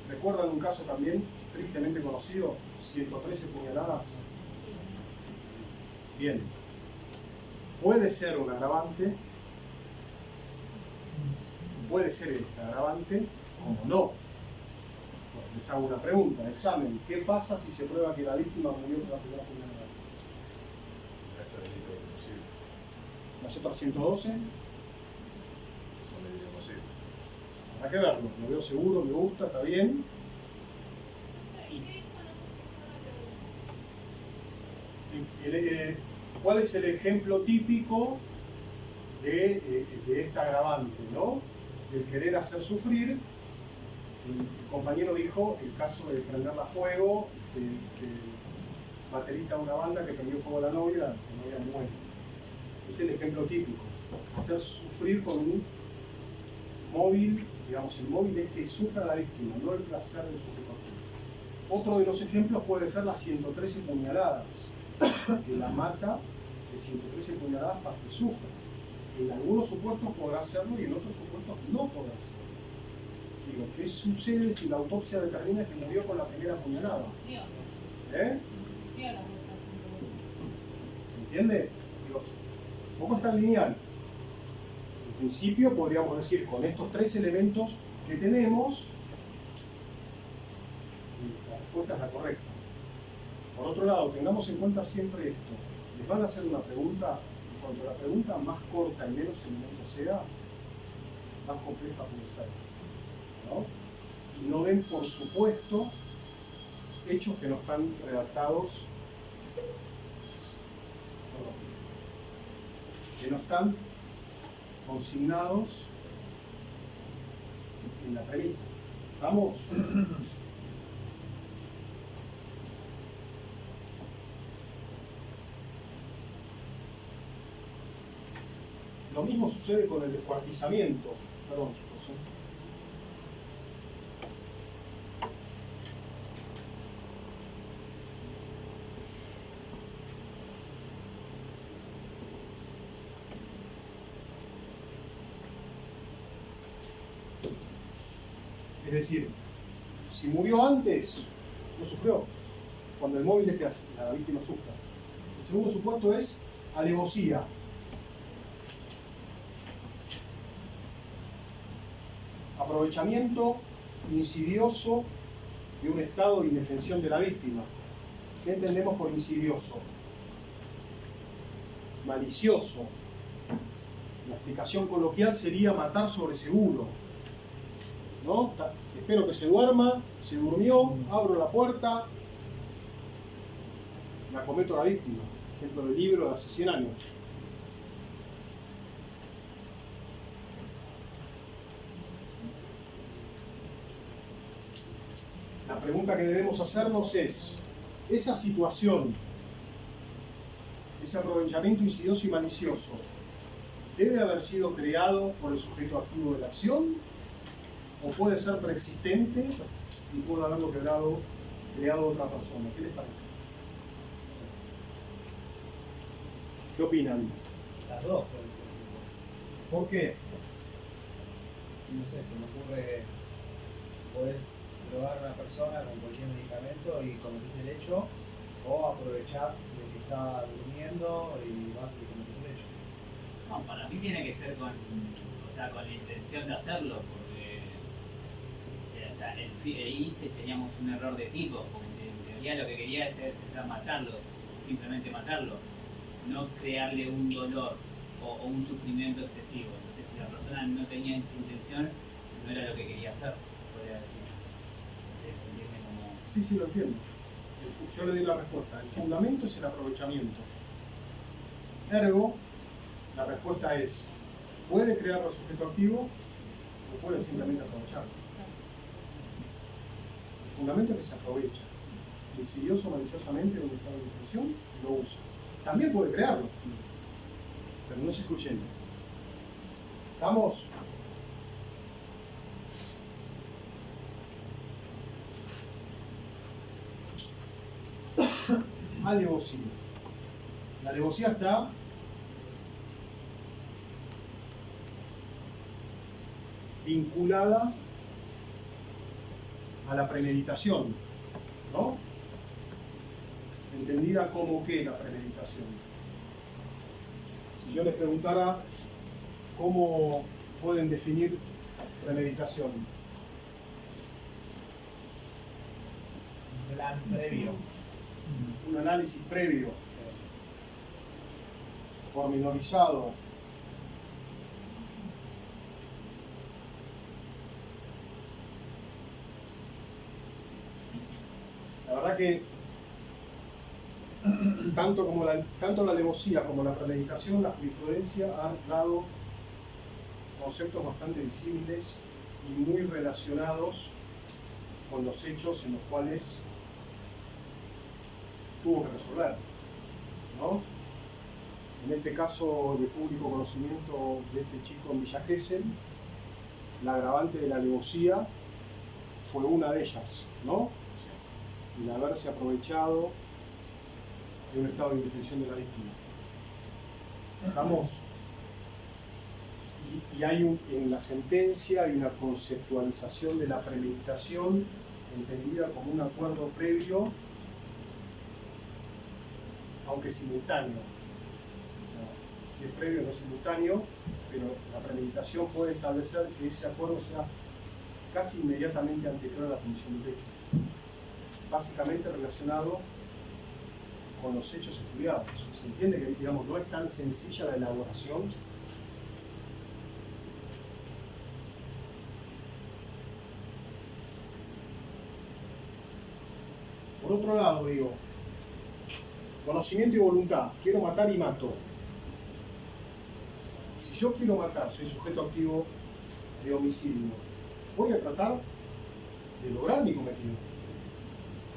¿Recuerdan un caso también tristemente conocido? 113 puñaladas. Bien. Puede ser un agravante. Puede ser este agravante, como no. Les hago una pregunta, examen. ¿Qué pasa si se prueba que la víctima murió por la primera puñalada? Esto es delito imposible. Las otras 112, Son delito imposible. habrá que verlo. Lo veo seguro, me gusta, está bien. ¿Cuál es el ejemplo típico de esta agravante, ¿no? Del querer hacer sufrir? El compañero dijo el caso de prenderla a fuego, que el baterista de una banda que prendió fuego a la novia muere. Es el ejemplo típico. Hacer sufrir con un móvil, digamos, el móvil es que sufra la víctima, no el placer de sufrir. Otro de los ejemplos puede ser las 113 puñaladas, que la mata de 113 puñaladas para que sufra. En algunos supuestos podrá hacerlo y en otros supuestos no podrá hacerlo. Digo, ¿qué sucede si la autopsia determina que murió con la primera puñalada? ¿Eh? ¿Se entiende? Digo, tampoco es tan lineal. En principio podríamos decir, con estos tres elementos que tenemos, la respuesta es la correcta. Por otro lado, tengamos en cuenta siempre esto. Les van a hacer una pregunta, y cuanto la pregunta más corta y menos elementos sea, más compleja puede ser, ¿no? Y no den por supuesto hechos que no están redactados, que no están consignados en la premisa. ¿Vamos? Lo mismo sucede con el descuartizamiento. Perdón, chicos. Es decir, si murió antes, no sufrió. Cuando el móvil es que la víctima sufra. El segundo supuesto es alevosía. Aprovechamiento insidioso de un estado de indefensión de la víctima. ¿Qué entendemos por insidioso? Malicioso. La explicación coloquial sería matar sobre seguro. ¿No? Espero que se duerma, se durmió, abro la puerta, la cometo a la víctima. Ejemplo del libro de hace 100 años. La pregunta que debemos hacernos es, esa situación, ese aprovechamiento insidioso y malicioso, ¿debe haber sido creado por el sujeto activo de la acción? ¿O puede ser preexistente y pudo haberlo creado otra persona? ¿Qué les parece? ¿Qué opinan? Las dos pueden ser. ¿Por qué? No sé, se me ocurre, podés drogar a una persona con cualquier medicamento y cometés el hecho, o aprovechás de que está durmiendo y vas y cometés el hecho. No, para mí tiene que ser con la intención de hacerlo, porque ahí teníamos un error de tipo, porque en teoría lo que quería era matarlo, simplemente matarlo, no crearle un dolor o un sufrimiento excesivo. Entonces, si la persona no tenía esa intención, no era lo que quería hacer, podría decir. Entonces, entiende como... Sí, lo entiendo. Yo le di la respuesta. El fundamento es el aprovechamiento. Ergo, la respuesta es, ¿puede crearlo el sujeto activo o puede simplemente aprovecharlo? El fundamento es que se aprovecha. Insidioso o maliciosamente en un estado de indefensión, lo usa. También puede crearlo, pero no es excluyente. ¿Estamos? Alevosía. La alevosía está vinculada a la premeditación, ¿no? Entendida como ¿qué la premeditación? Si yo les preguntara cómo pueden definir premeditación. Un plan previo. Un análisis previo, pormenorizado. La verdad que tanto la alevosía como la premeditación, la jurisprudencia han dado conceptos bastante visibles y muy relacionados con los hechos en los cuales tuvo que resolver, ¿no? En este caso de público conocimiento de este chico en Villa Gesell, la agravante de la alevosía fue una de ellas, ¿no? El haberse aprovechado de un estado de indefensión de la víctima. ¿Estamos? Y hay en la sentencia hay una conceptualización de la premeditación entendida como un acuerdo previo, aunque simultáneo. O sea, si es previo no es simultáneo, pero la premeditación puede establecer que ese acuerdo sea casi inmediatamente anterior a la comisión del hecho. Básicamente relacionado con los hechos estudiados. Se entiende que, digamos, no es tan sencilla la elaboración. Por otro lado, digo, conocimiento y voluntad. Quiero matar y mato. Si yo quiero matar, soy sujeto activo de homicidio, voy a tratar de lograr mi cometido.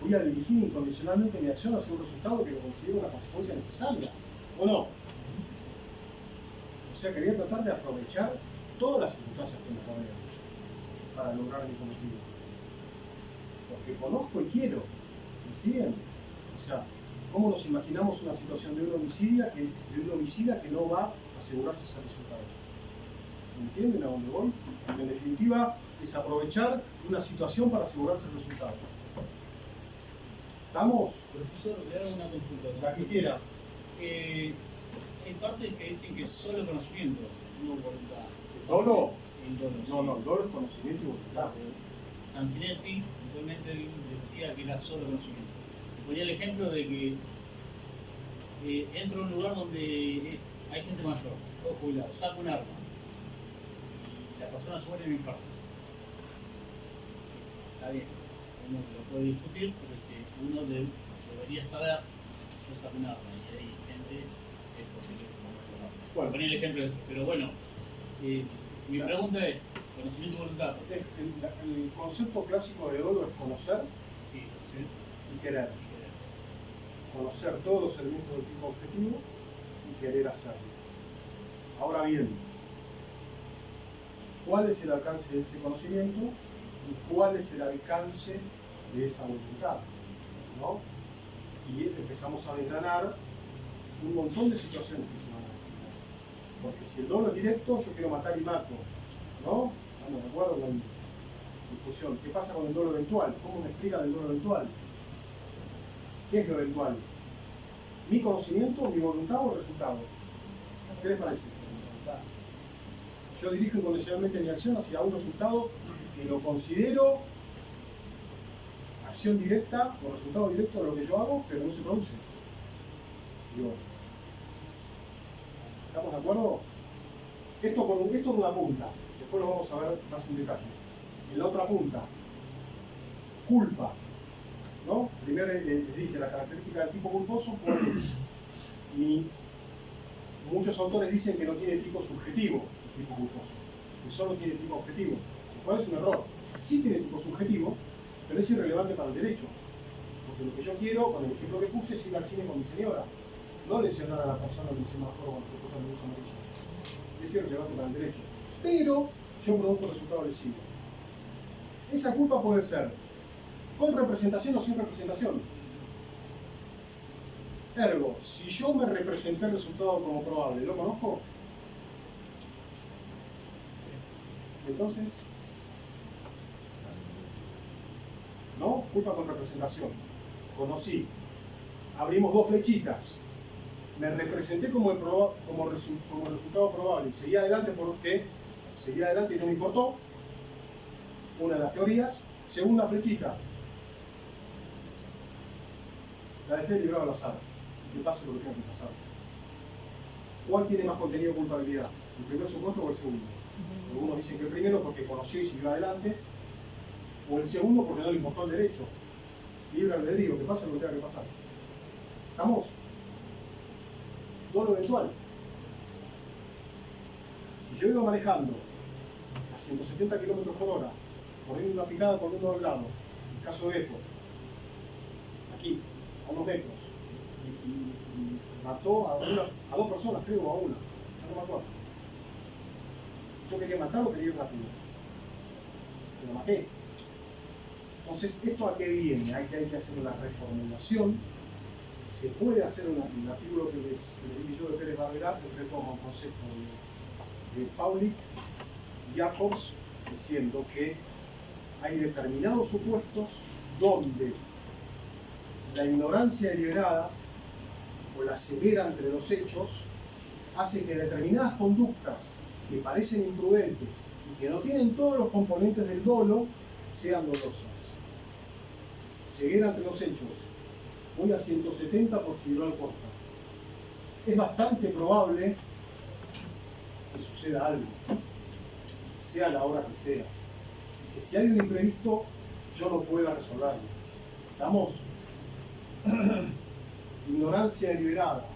Voy a dirigir incondicionalmente mi acción hacia un resultado que lo considero una consecuencia necesaria. ¿O no? O sea que voy a tratar de aprovechar todas las circunstancias que me rodean para lograr mi cometido. Porque conozco y quiero. ¿Me siguen? O sea, ¿cómo nos imaginamos una situación de un homicida que no va a asegurarse ese resultado? ¿Me entienden a dónde voy? En definitiva, es aprovechar una situación para asegurarse el resultado. ¿Estamos? Profesor, le hago una consulta. La que quiera. Hay partes que dicen que es solo conocimiento, no voluntad. ¿El dolo? El dolo. No, el dolo es conocimiento y voluntad. Sancinetti, actualmente decía que era solo conocimiento. Ponía el ejemplo de que entro a un lugar donde hay gente mayor, todo jubilado, saco un arma y la persona se muere en un infarto. Está bien, uno lo puede discutir, pero si uno debería saber si yo saco un arma y hay gente, es posible que se muera con arma. Bueno. Ponía el ejemplo ese, pero bueno, mi pregunta es, conocimiento y voluntad. El concepto clásico de dolo es conocer Sí, y querer. Conocer todos los elementos del tipo objetivo y querer hacerlo. Ahora bien, ¿cuál es el alcance de ese conocimiento y cuál es el alcance de esa voluntad? ¿No? Y empezamos a desgranar un montón de situaciones que se van a explicar. Porque si el dolo es directo, yo quiero matar y mato, ¿no? Estamos de acuerdo con la discusión. ¿Qué pasa con el dolo eventual? ¿Cómo me explican el dolo eventual? ¿Qué es lo eventual? ¿Mi conocimiento, mi voluntad o el resultado? ¿Qué les parece? Yo dirijo incondicionalmente mi acción hacia un resultado que lo considero acción directa o resultado directo de lo que yo hago, pero no se produce. Digo, ¿estamos de acuerdo? Esto en una punta, después lo vamos a ver más en detalle. En la otra punta, culpa, ¿no? Primero les dije la característica del tipo culposo, ¿cuál es? Y muchos autores dicen que no tiene tipo subjetivo el tipo culposo, que solo tiene tipo objetivo, lo cual es un error. Sí tiene tipo subjetivo, pero es irrelevante para el derecho. Porque lo que yo quiero, con el ejemplo que puse, es ir al cine con mi señora, no lesionar a la persona en el semáforo cuando se puso la luz amarilla. Es irrelevante para el derecho. pero yo produzco resultados lesivos. Esa culpa puede ser con representación o sin representación. Ergo, si yo me representé el resultado como probable, ¿lo conozco? Entonces, ¿no? Culpa con representación. Conocí. Abrimos dos flechitas. Me representé como resultado probable y seguí adelante porque seguí adelante y no me importó. Una de las teorías. Segunda flechita. La dejé librada al azar. Que pase lo que tenga que pasar. ¿Cuál tiene más contenido de culpabilidad? ¿El primer supuesto o el segundo? Algunos dicen que el primero porque conoció y siguió adelante. O el segundo porque no le importó el derecho. Libre albedrío, que pase lo que tenga que pasar. ¿Estamos? Dolo eventual. Si yo iba manejando a 170 km por hora, poniendo una picada por uno al lado, en el caso de esto, aquí, a unos metros, y mató a dos personas, creo, o a una, ya no me acuerdo. Yo quería matarlo o quería ir rápido. Lo maté. Entonces, ¿esto a qué viene? Hay que hacer una reformulación. Se puede hacer un artículo que les dije yo de Pérez Barberá, que retoma un concepto de Paulick y Jacobs, diciendo que hay determinados supuestos donde la ignorancia deliberada o la ceguera entre los hechos hace que determinadas conductas que parecen imprudentes y que no tienen todos los componentes del dolo sean dolosas. Ceguera entre los hechos. Voy a 170 por fibral corta. Es bastante probable que suceda algo, sea la hora que sea. Que si hay un imprevisto, yo no pueda resolverlo. ¿Estamos? Ignorancia deliberada.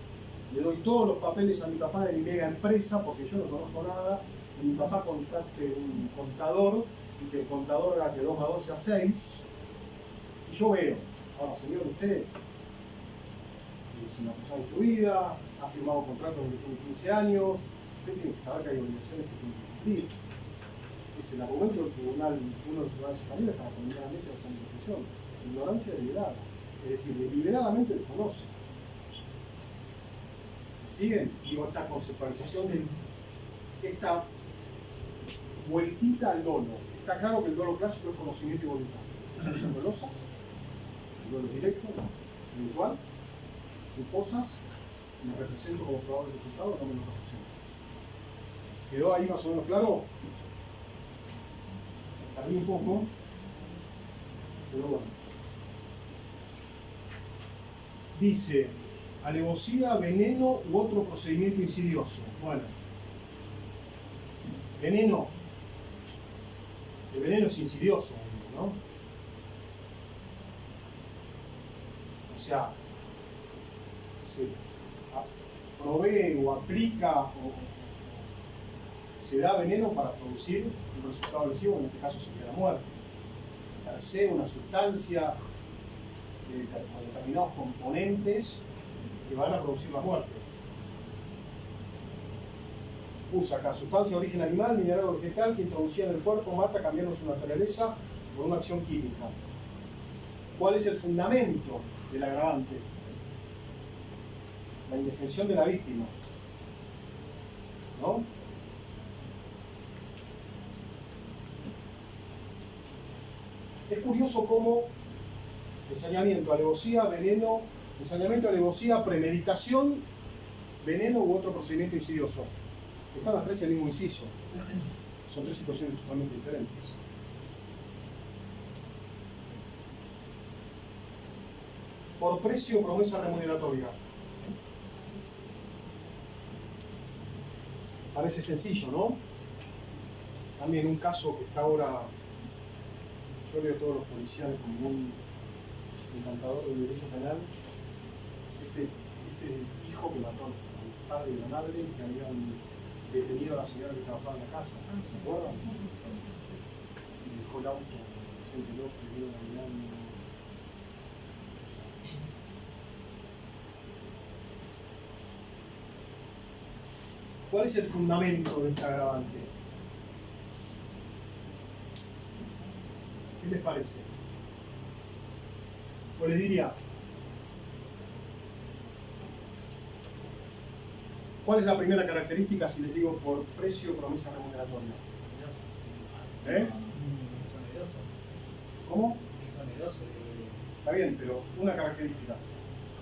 Le doy todos los papeles a mi papá de mi mega empresa porque yo no conozco nada. Y mi papá contacte un contador y que el contador haga que 2 más 2 sea 6. Y yo veo, ahora señor, usted es una persona instruida, ha firmado contratos desde que tiene 15 años, usted tiene que saber que hay obligaciones que tiene que cumplir. Es el argumento del tribunal, uno de los tribunales españoles para poner a la mesa de la discusión. Ignorancia deliberada. Es decir, deliberadamente desconoce. ¿Siguen? Digo, esta conceptualización de esta vueltita al dolo. Está claro que el dolo clásico es conocimiento y voluntad. Esas son dolosas, el dolo es directo, virtual, sin cosas, me represento como probable resultado, no me lo represento. ¿Quedó ahí más o menos claro? Tardé un poco, pero bueno. Dice, alevosía, veneno u otro procedimiento insidioso. Bueno, veneno. El veneno es insidioso, ¿no? O sea, se provee o aplica o se da veneno para producir un resultado lesivo, en este caso sería la muerte. Tercero, una sustancia con determinados componentes que van a producir la muerte. Usa acá sustancia de origen animal, mineral o vegetal que introducida en el cuerpo mata cambiando su naturaleza por una acción química. ¿Cuál es el fundamento del agravante? La indefensión de la víctima. ¿No? Es curioso cómo ensañamiento, alevosía, veneno, ensañamiento, alevosía, premeditación, veneno u otro procedimiento insidioso. Están las tres en el mismo inciso. Son tres situaciones totalmente diferentes. Por precio, promesa remuneratoria. Parece sencillo, ¿no? También un caso que está ahora, yo leo a todos los policiales como un encantador del derecho penal. Este hijo que mató al padre y la madre, que habían detenido a la señora que trabajaba en la casa, ¿se acuerdan? Y dejó el auto, se enteró que iba caminando. ¿Cuál es el fundamento de este agravante? ¿Qué les parece? Pues les diría, ¿cuál es la primera característica si les digo por precio promesa remuneratoria? ¿Eh? Exoneroso. ¿Cómo? Exoneroso. Está bien, pero una característica.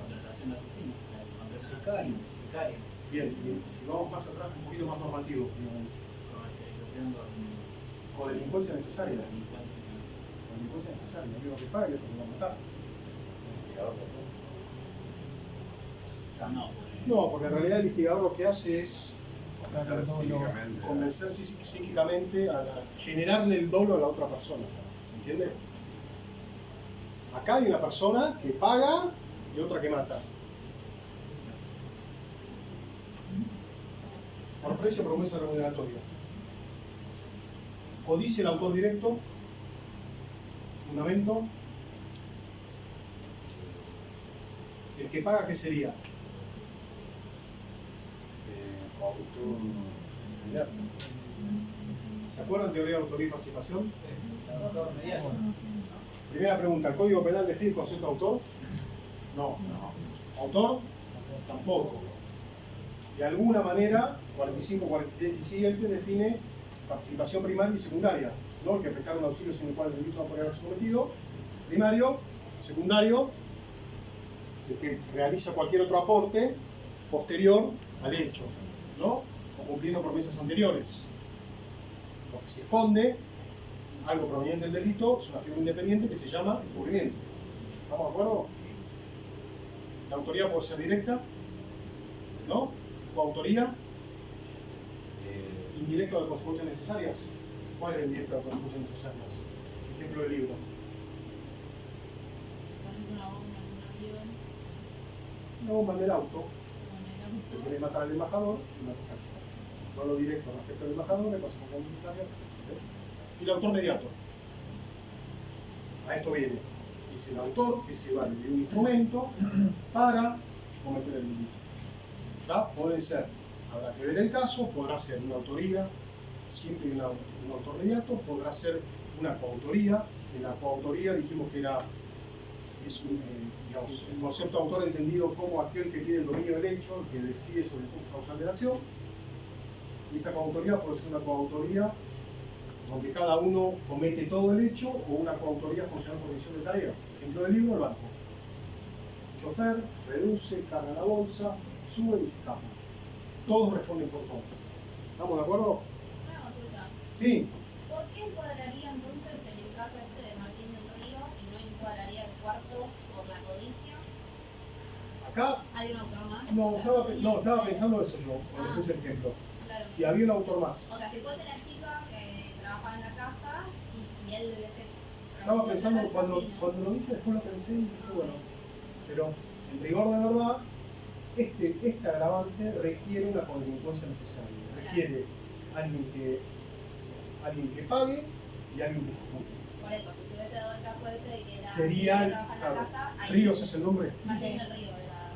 Contratación de oficina. Sicario. Sicario. Bien, y si vamos más atrás, un poquito más normativo. Comercialización O delincuencia necesaria. delincuencia. Delincuencia necesaria. Hay uno que paga y otro que va a matar. No, No, porque en realidad el instigador lo que hace es Convencer psíquicamente. convencer psíquicamente a generarle el dolo a la otra persona. ¿Se entiende? Acá hay una persona que paga y otra que mata. Por precio promesa remuneratoria. Codicia el autor directo. Fundamento. El que paga, ¿qué sería? Coautor inmediato. ¿Se acuerdan de teoría de autoría y participación? Sí. El autor mediano. Primera pregunta, ¿el Código Penal define el concepto de autor? No. ¿Autor? Tampoco. De alguna manera, 45, 46 y siguiente define participación primaria y secundaria, ¿no? El que prestaron auxilio sin el cual el delito no podría haberse cometido. Primario, secundario, el que realiza cualquier otro aporte posterior al hecho, ¿no? O cumpliendo promesas anteriores. Lo que se esconde, algo proveniente del delito, es una figura independiente que se llama encubrimiento. ¿Estamos de acuerdo? La autoría puede ser directa, ¿no? Coautoría, indirecta de consecuencias necesarias. ¿Cuál es el indirecto de consecuencias necesarias? Ejemplo del libro. Pones una bomba en un avión, Una bomba en el auto, con el que auto, quiere matar al embajador y matas al embajador. No lo directo respecto al embajador, de consecuencias necesarias. ¿Eh? Y el autor mediato. A esto viene. Es el autor que se vale de un instrumento para cometer el delito. ¿Está? Puede ser, habrá que ver el caso, podrá ser una autoría, siempre un autor mediato, podrá ser una coautoría. En la coautoría dijimos que digamos, el concepto de autor entendido como aquel que tiene el dominio del hecho, el que decide sobre el curso causal de la acción. Y esa coautoría puede ser una coautoría donde cada uno comete todo el hecho o una coautoría funcional por división de tareas. Ejemplo del libro, el banco. Chofer, reduce, carga la bolsa, sube y se escapa. Todos responden por todo. ¿Estamos de acuerdo? Una consulta. Sí. ¿Por qué encuadraría entonces en el caso este de Martín del Río y no encuadraría el cuarto por la codicia? Acá ¿Hay un autor más? no, O sea, estaba pensando eso yo, cuando Ah. puse el ejemplo. Claro. Si había un autor más. O sea, si fuese la chica que trabajaba en la casa y él hubiese... Estaba pensando, al cuando asesino. lo dije, después lo pensé y dije, bueno, pero en rigor de verdad, este agravante requiere una codelincuencia necesaria. Requiere alguien que pague y alguien que ejecute. Por eso, si se hubiese dado el caso ese de que la Sería, chica que trabaja en claro, la casa... ahí Ríos sí. es el nombre. Martín del Río era...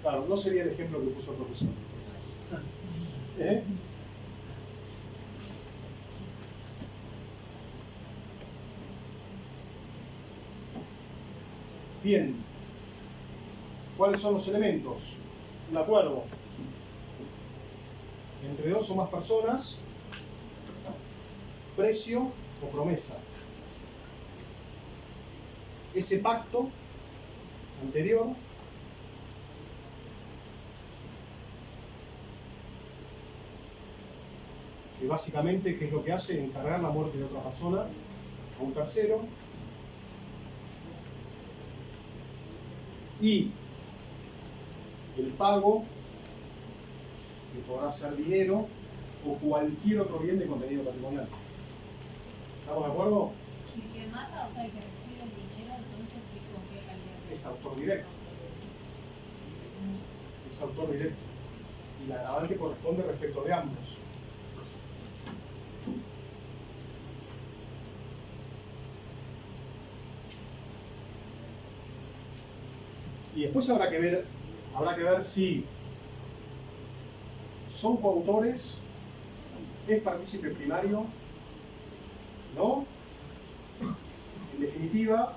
Claro, no sería el ejemplo que puso el profesor. ¿Eh? Bien. ¿Cuáles son los elementos? Un acuerdo entre dos o más personas, precio o promesa. Ese pacto anterior que básicamente, ¿qué es lo que hace? Encargar la muerte de otra persona a un tercero. Y el pago, que podrá ser dinero o cualquier otro bien de contenido patrimonial. ¿Estamos de acuerdo? y el que mata, o sea, el que recibe el dinero, entonces, ¿con qué calidad? Es autor directo. Es autor directo. Y la agravante corresponde respecto de ambos. Y después habrá que ver si son coautores, es partícipe primario, ¿no? definitiva,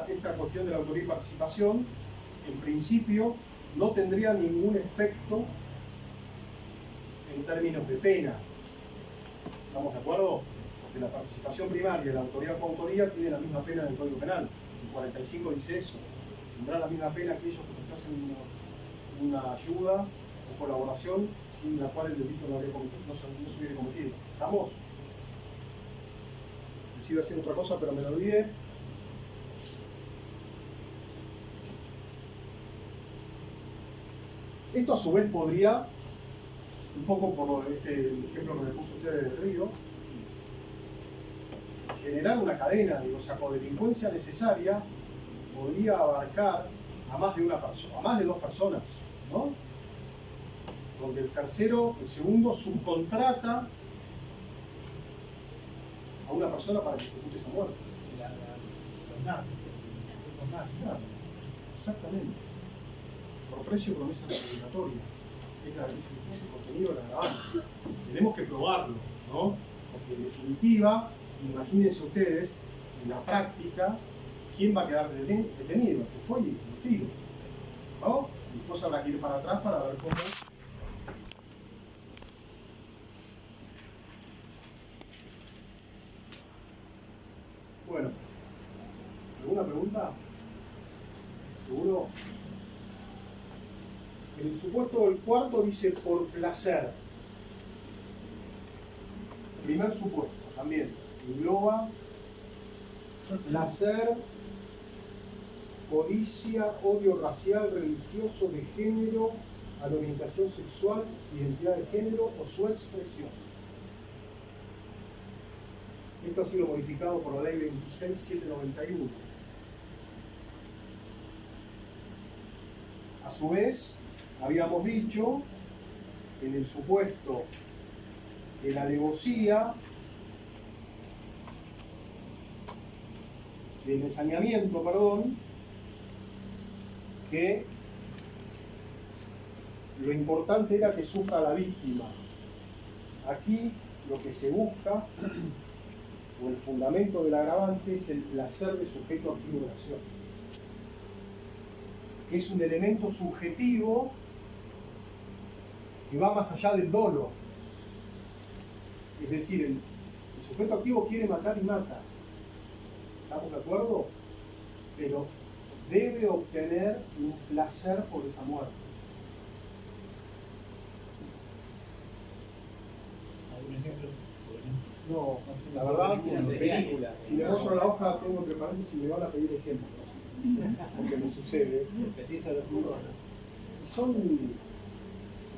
esta cuestión de la autoría y participación, en principio, no tendría ningún efecto en términos de pena. ¿Estamos de acuerdo? Porque la participación primaria y la autoría o coautoría tienen la misma pena en el Código Penal. El 45 dice eso. Tendrá la misma pena aquellos que prestasen una ayuda o colaboración sin la cual el delito no se hubiera cometido. ¿Estamos? Les iba a decir otra cosa, pero me lo olvidé. Esto a su vez podría, un poco por lo de el ejemplo que me puso usted del río, generar una cadena, digo, o sea, codelincuencia necesaria podría abarcar a más de una persona, a más de dos personas, ¿no? Donde el segundo subcontrata a una persona para que ejecute esa muerte. Los narcos. Exactamente. Por precio promesa obligatoria. Es el contenido de la agravante. Tenemos que probarlo, ¿no? Porque en definitiva, imagínense ustedes, en la práctica, ¿quién va a quedar detenido? El que fue y el tiro, ¿no? Y después habrá que ir para atrás para ver cómo. Bueno, ¿alguna pregunta? ¿Seguro? En el supuesto del cuarto dice por placer. Primer supuesto también engloba placer, codicia, odio racial, religioso, de género, a la orientación sexual, identidad de género o su expresión. Esto ha sido modificado por la ley 26.791. A su vez, habíamos dicho, en el supuesto de la alevosía, del ensañamiento, perdón, que lo importante era que sufra la víctima. Aquí lo que se busca, o el fundamento del agravante, es el placer de sujeto activo de la acción, que es un elemento subjetivo que va más allá del dolo. Es decir, el sujeto activo quiere matar y mata. ¿Estamos de acuerdo? Pero debe obtener un placer por esa muerte. ¿Algún ejemplo? No, la verdad, si le muestro la hoja tengo que preparar si me van a pedir ejemplos. Porque me sucede. Son,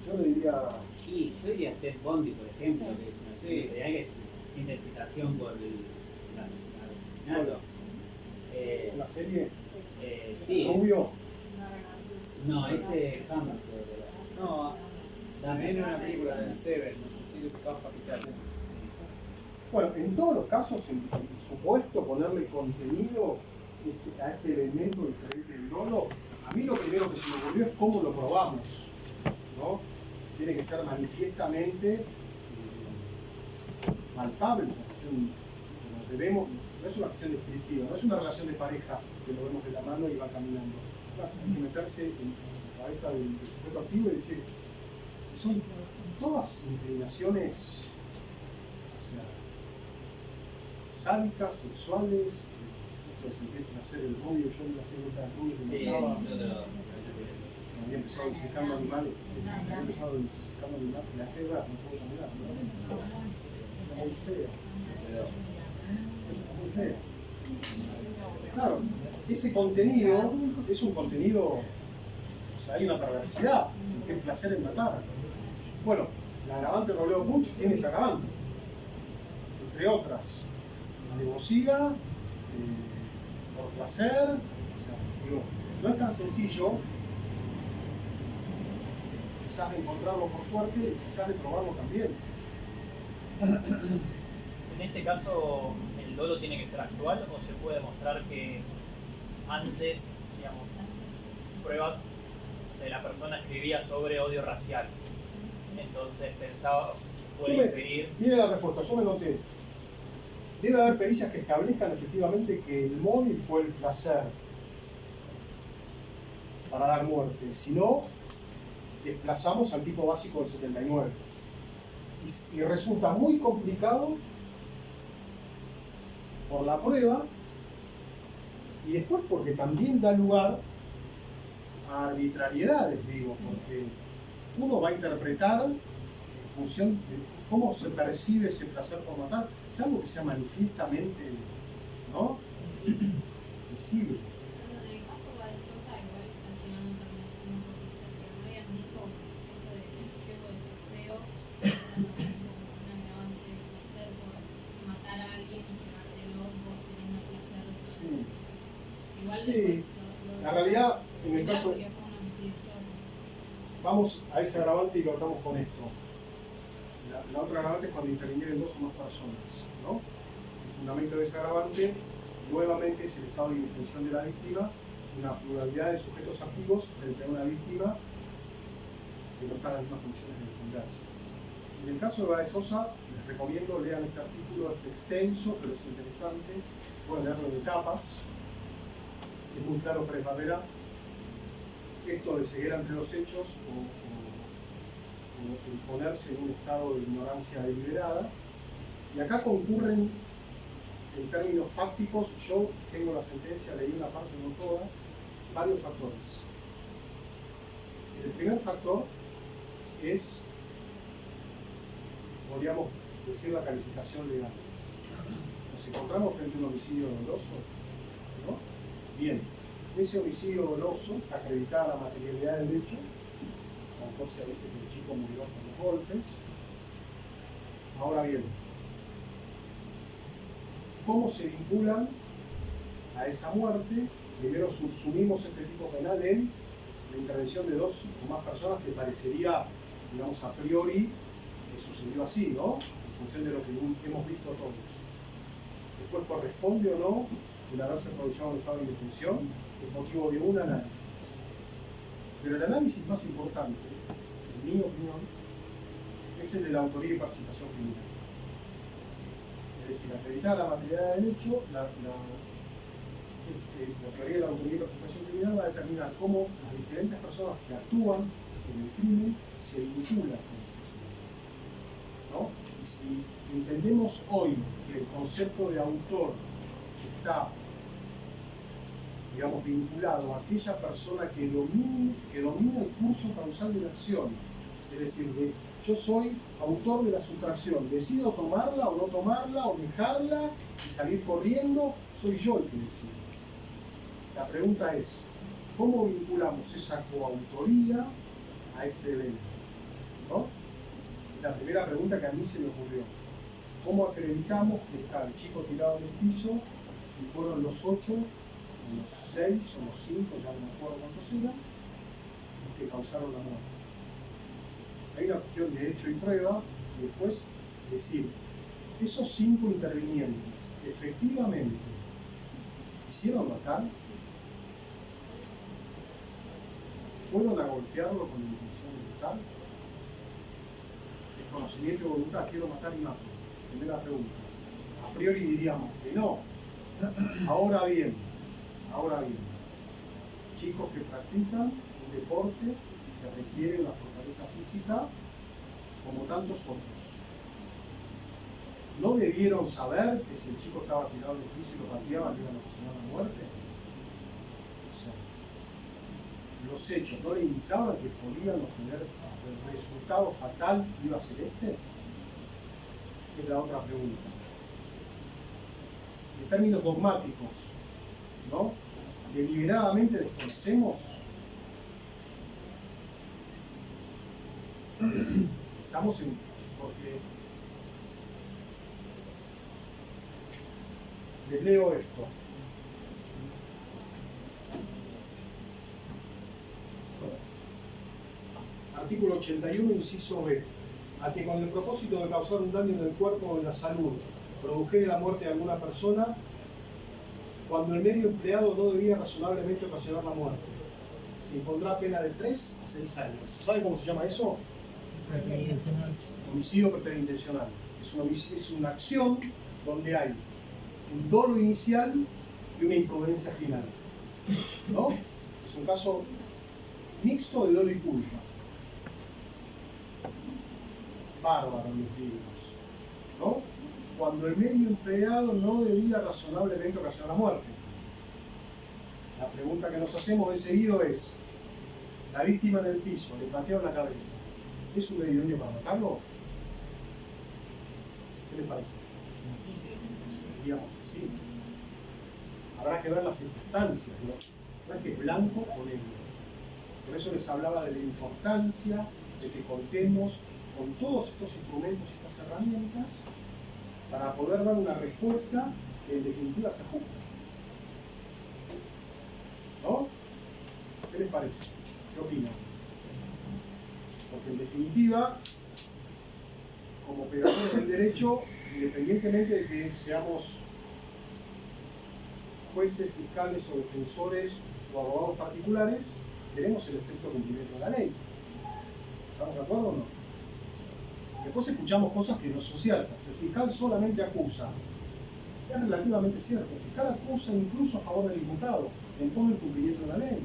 yo le diría... Sí, yo diría Ted Bundy, por ejemplo, que es una serie que siente excitación por el asesinato. ¿La serie? Sí. ¿Rubio? No, ese Hammer. No, también una película de Seven, no sé si Paz Capital. Bueno, en todos los casos, en supuesto ponerle contenido a este elemento diferente del dolo, a mí lo primero que se me ocurrió es cómo lo probamos, ¿no? Tiene que ser manifiestamente palpable, no es una cuestión descriptiva, no es una relación de pareja que lo vemos de la mano y va caminando. Hay que meterse en la cabeza del sujeto activo y decir, son todas inclinaciones, o sea, sádicas, sexuales. Esto de sentir placer el rubio, yo vi la serie esta del rubio que me mataba. Había empezado disecando animales, había empezado disecando animales, la jeva no puedo caminar, era muy fea. Es muy fea. Claro, ese contenido es un contenido, o sea, hay una perversidad, sentir placer en matar. Bueno, la agravante Roleo Puch tiene esta agravante, entre otras, la alevosía, por placer, o sea, digo, no es tan sencillo, quizás de encontrarlo por suerte, quizás de probarlo también. En este caso, ¿el dolo tiene que ser actual o se puede demostrar que antes, digamos, pruebas, o sea, la persona escribía sobre odio racial? Entonces pensaba, puede inferir. Mire la respuesta, yo me noté. debe haber pericias que establezcan efectivamente que el móvil fue el placer para dar muerte. Si no, desplazamos al tipo básico del 79. Y resulta muy complicado por la prueba y después porque también da lugar a arbitrariedades, digo, porque uno va a interpretar en función de cómo se percibe ese placer por matar, es algo que sea manifiestamente, ¿no? Visible. Pero en el caso de Sosa, igual al final no terminó siendo un policía, pero no habían dicho eso de que el llevo de trofeo como un agravante de placer por matar a alguien y quedártelo vos teniendo placer. Sí. Igual Sí, después la realidad, en el caso, porque fue un homicidio solo. vamos a ese agravante y lo atamos con esto. La otra agravante es cuando intervienen dos o más personas, ¿no? El fundamento de ese agravante nuevamente es el estado de indefensión de la víctima, una pluralidad de sujetos activos frente a una víctima que no está en las mismas condiciones de defenderse. En el caso de Baez Sosa, les recomiendo lean este artículo, es extenso, pero es interesante, pueden leerlo en etapas, es muy claro Pérez Barrera, esto de ceguera entre los hechos o ponerse en un estado de ignorancia deliberada, y acá concurren en términos fácticos, yo tengo la sentencia, leí una parte, no toda, varios factores. El primer factor es, podríamos decir, la calificación legal. Nos encontramos frente a un homicidio doloso, ¿no? Bien, ese homicidio doloso, acreditada la materialidad del hecho, a lo mejor se dice que el chico murió con los golpes. Ahora bien, ¿cómo se vinculan a esa muerte? Primero subsumimos este tipo penal en la intervención de dos o más personas que parecería, digamos, a priori que sucedió así, ¿no? En función de lo que hemos visto todos. Después, corresponde o no el haberse aprovechado del estado de indefensión, es motivo de un análisis. Pero el análisis más importante, en mi opinión, es el de la autoría y participación criminal. Es decir, acreditar la materialidad del hecho, la teoría de la autoría y participación criminal va a determinar cómo las diferentes personas que actúan en el crimen se vinculan con ese crimen, ¿no? Y si entendemos hoy que el concepto de autor está, digamos, vinculado a aquella persona que domina el curso causal de la acción, es decir, yo soy autor de la sustracción, decido tomarla o no tomarla, o dejarla y salir corriendo, soy yo el que decide. La pregunta es, ¿cómo vinculamos esa coautoría a este evento? ¿No? La primera pregunta que a mí se me ocurrió. ¿Cómo acreditamos que está el chico tirado en el piso y fueron los 8, o los 6, o los 5, ya no me acuerdo cuántos eran, los que causaron la muerte? Hay una cuestión de hecho y prueba, y después decir, esos 5 intervinientes efectivamente quisieron matar, fueron a golpearlo con intención de matar, desconocimiento y voluntad, quiero matar y mato. Primera pregunta. A priori diríamos que no. Ahora bien, chicos que practican un deporte que requiere una fortaleza física como tantos otros. ¿No debieron saber que si el chico estaba tirado en el piso y lo pateaban le iban a ocasionar la muerte? O sea, los hechos no le indicaban que podían obtener el resultado fatal que iba a ser este. Es la otra pregunta. En términos dogmáticos, ¿no? Deliberadamente desconocemos. Estamos en... porque les leo esto. Artículo 81, inciso B. A que con el propósito de causar un daño en el cuerpo o en la salud produjere la muerte de alguna persona, cuando el medio empleado no debía razonablemente ocasionar la muerte, se impondrá pena de 3 a 6 años. ¿Saben cómo se llama eso? Homicidio preterintencional. Es una acción donde hay un dolo inicial y una imprudencia final. ¿No? Es un caso mixto de dolo y culpa. Bárbaro en los libros. ¿No? Cuando el medio empleado no debía razonablemente ocasionar la muerte. La pregunta que nos hacemos de seguido es: la víctima en el piso, le patearon la cabeza, ¿es un medio idóneo para matarlo? ¿Qué les parece? Diríamos que sí. Habrá que ver las circunstancias, ¿no? No es que es blanco o negro. Por eso les hablaba de la importancia de que contemos con todos estos instrumentos y estas herramientas para poder dar una respuesta que en definitiva se ajuste. ¿No? ¿Qué les parece? ¿Qué opinan? Porque en definitiva, como operadores del derecho, independientemente de que seamos jueces, fiscales o defensores o abogados particulares, tenemos el estricto cumplimiento de la ley. ¿Estamos de acuerdo o no? Después escuchamos cosas que no son ciertas. El fiscal solamente acusa. Es relativamente cierto. El fiscal acusa incluso a favor del imputado, en pos del cumplimiento de la ley.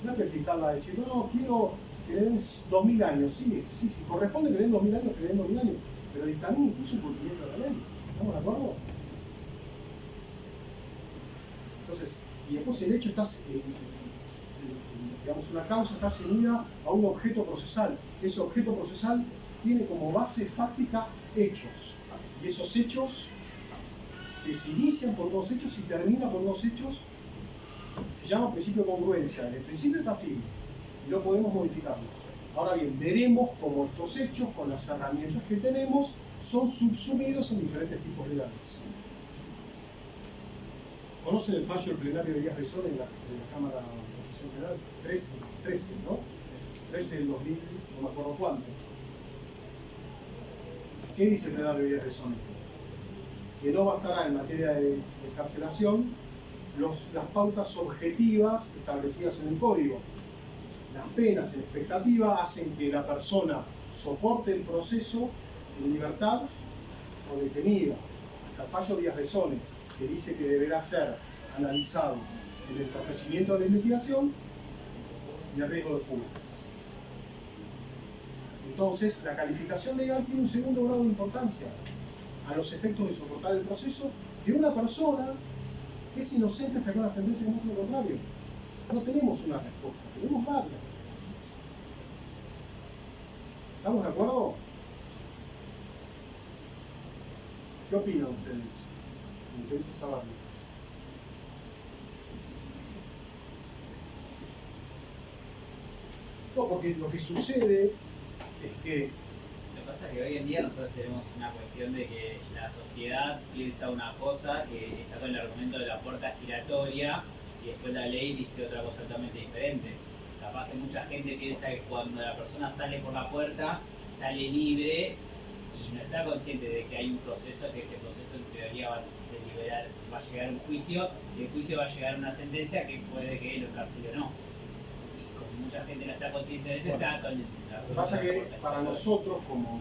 No es que el fiscal va a decir, no, quiero que le den 2000 años. Sí, si corresponde que le den 2000 años, que le den 2000 años. Pero dictamina incluso el cumplimiento de la ley. ¿Estamos de acuerdo? Entonces, y después el hecho está, digamos, una causa está ceñida a un objeto procesal. Ese objeto procesal tiene como base fáctica hechos. Y esos hechos, que se inician por dos hechos y terminan por dos hechos, se llama principio de congruencia. El principio está firme y no podemos modificarlos. Ahora bien, veremos cómo estos hechos, con las herramientas que tenemos, son subsumidos en diferentes tipos legales. ¿Conocen el fallo del plenario de Díaz Rezón en la Cámara de Casación Penal? 13, ¿no? 13 del 2000, no me acuerdo cuánto. ¿Qué dice el plenario de Díaz Rezón? Que no bastará en materia de excarcelación las pautas objetivas establecidas en el Código. Las penas en expectativa hacen que la persona soporte el proceso en libertad o detenida. Hasta el fallo de Díaz Rezón, que dice que deberá ser analizado el entorpecimiento de la investigación y el riesgo de fuga. Entonces, la calificación legal tiene un segundo grado de importancia a los efectos de soportar el proceso de una persona que es inocente hasta que una sentencia demuestre lo contrario. No tenemos una respuesta, tenemos varias. ¿Estamos de acuerdo? ¿Qué opinan ustedes? Me interesa saberlo. No, porque lo que sucede es que Lo que pasa es que hoy en día nosotros tenemos una cuestión de que la sociedad piensa una cosa, que está con el argumento de la puerta giratoria, y después la ley dice otra cosa totalmente diferente. Capaz que mucha gente piensa que cuando la persona sale por la puerta, sale libre y no está consciente de que hay un proceso, que ese proceso en teoría va a llegar a un juicio, y el juicio va a llegar a una sentencia que puede que lo encarcele o no. Y como mucha gente no está consciente de eso, está con lo que pasa es que para nosotros, como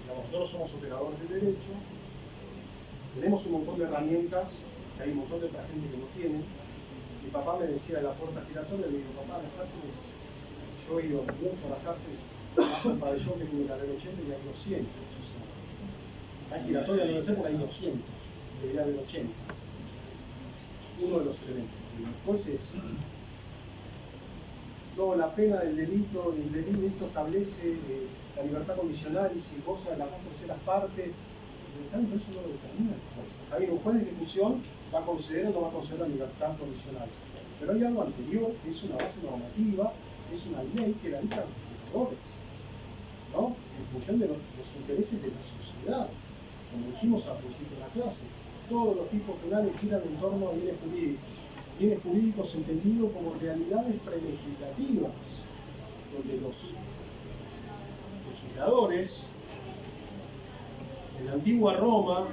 digamos, nosotros somos operadores de derecho, tenemos un montón de herramientas que hay un montón de otra gente que no tiene. Mi papá me decía de la puerta giratoria, le digo, papá, las cárceles, yo he ido mucho a las cárceles, bajo el pabellón que tiene que haber 80 y hay 200. O sea, la giratoria no debe ser porque hay 200, debería haber 80. Uno de los elementos. Y después es, no, la pena del delito, el delito establece la libertad condicional y si goza de las dos terceras partes, pero eso no lo determina el juez. Está bien, un juez de ejecución va a conceder o no va a conceder la libertad condicional. Pero hay algo anterior, que es una base normativa, es una ley que la dictan los legisladores, ¿no? En función de los intereses de la sociedad. Como dijimos al principio de la clase, todos los tipos penales giran en torno a bienes jurídicos. Bienes jurídicos entendidos como realidades prelegislativas, donde los legisladores en la antigua Roma,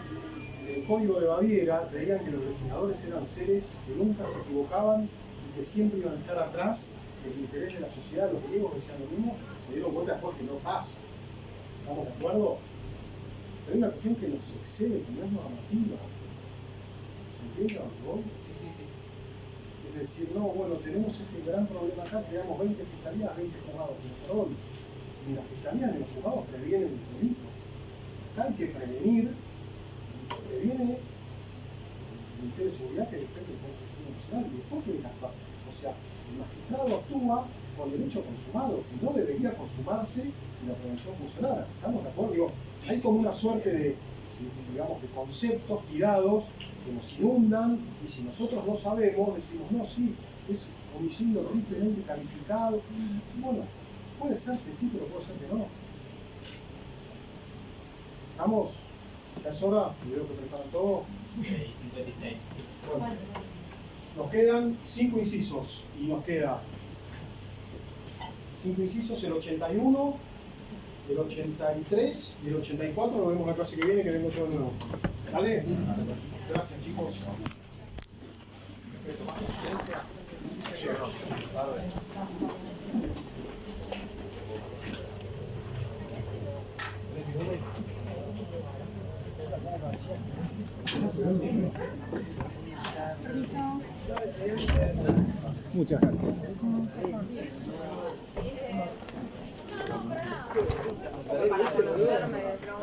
en el Código de Baviera, creían que los legisladores eran seres que nunca se equivocaban y que siempre iban a estar atrás del interés de la sociedad. Los griegos decían lo mismo, se dieron cuenta después que no pasa. ¿Estamos de acuerdo? Pero hay una cuestión que nos excede, que no es normativa. ¿Se entiende? ¿No? Es decir, no, bueno, tenemos este gran problema acá, creamos 20 fiscalías, 20 juzgados de control. Ni la fiscalía ni los juzgados previenen el delito. Acá hay que prevenir, previene el Ministerio de Seguridad que depende del Poder Ejecutivo Nacional y después tiene que actuar. O sea, el magistrado actúa con el hecho consumado y no debería consumarse si la prevención funcionara. ¿Estamos de acuerdo? Digo, hay como una suerte de, digamos, de conceptos tirados que nos inundan y si nosotros no sabemos, decimos, no, sí, es homicidio horriblemente calificado. Bueno, puede ser que sí, pero puede ser que no. ¿Estamos? ¿Ya es hora? Veo que preparan todo. 56. Bueno, nos quedan 5 incisos y nos queda 5 incisos, el 81, el 83 y el 84. Nos vemos la clase que viene, que vengo yo de nuevo. ¿Vale? Gracias, chicos. Muchas gracias.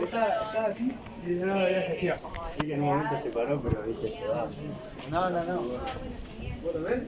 Está así y no lo había hecho. Sí, que en un momento se paró, pero dije, se va. No. Bueno, ¿ven?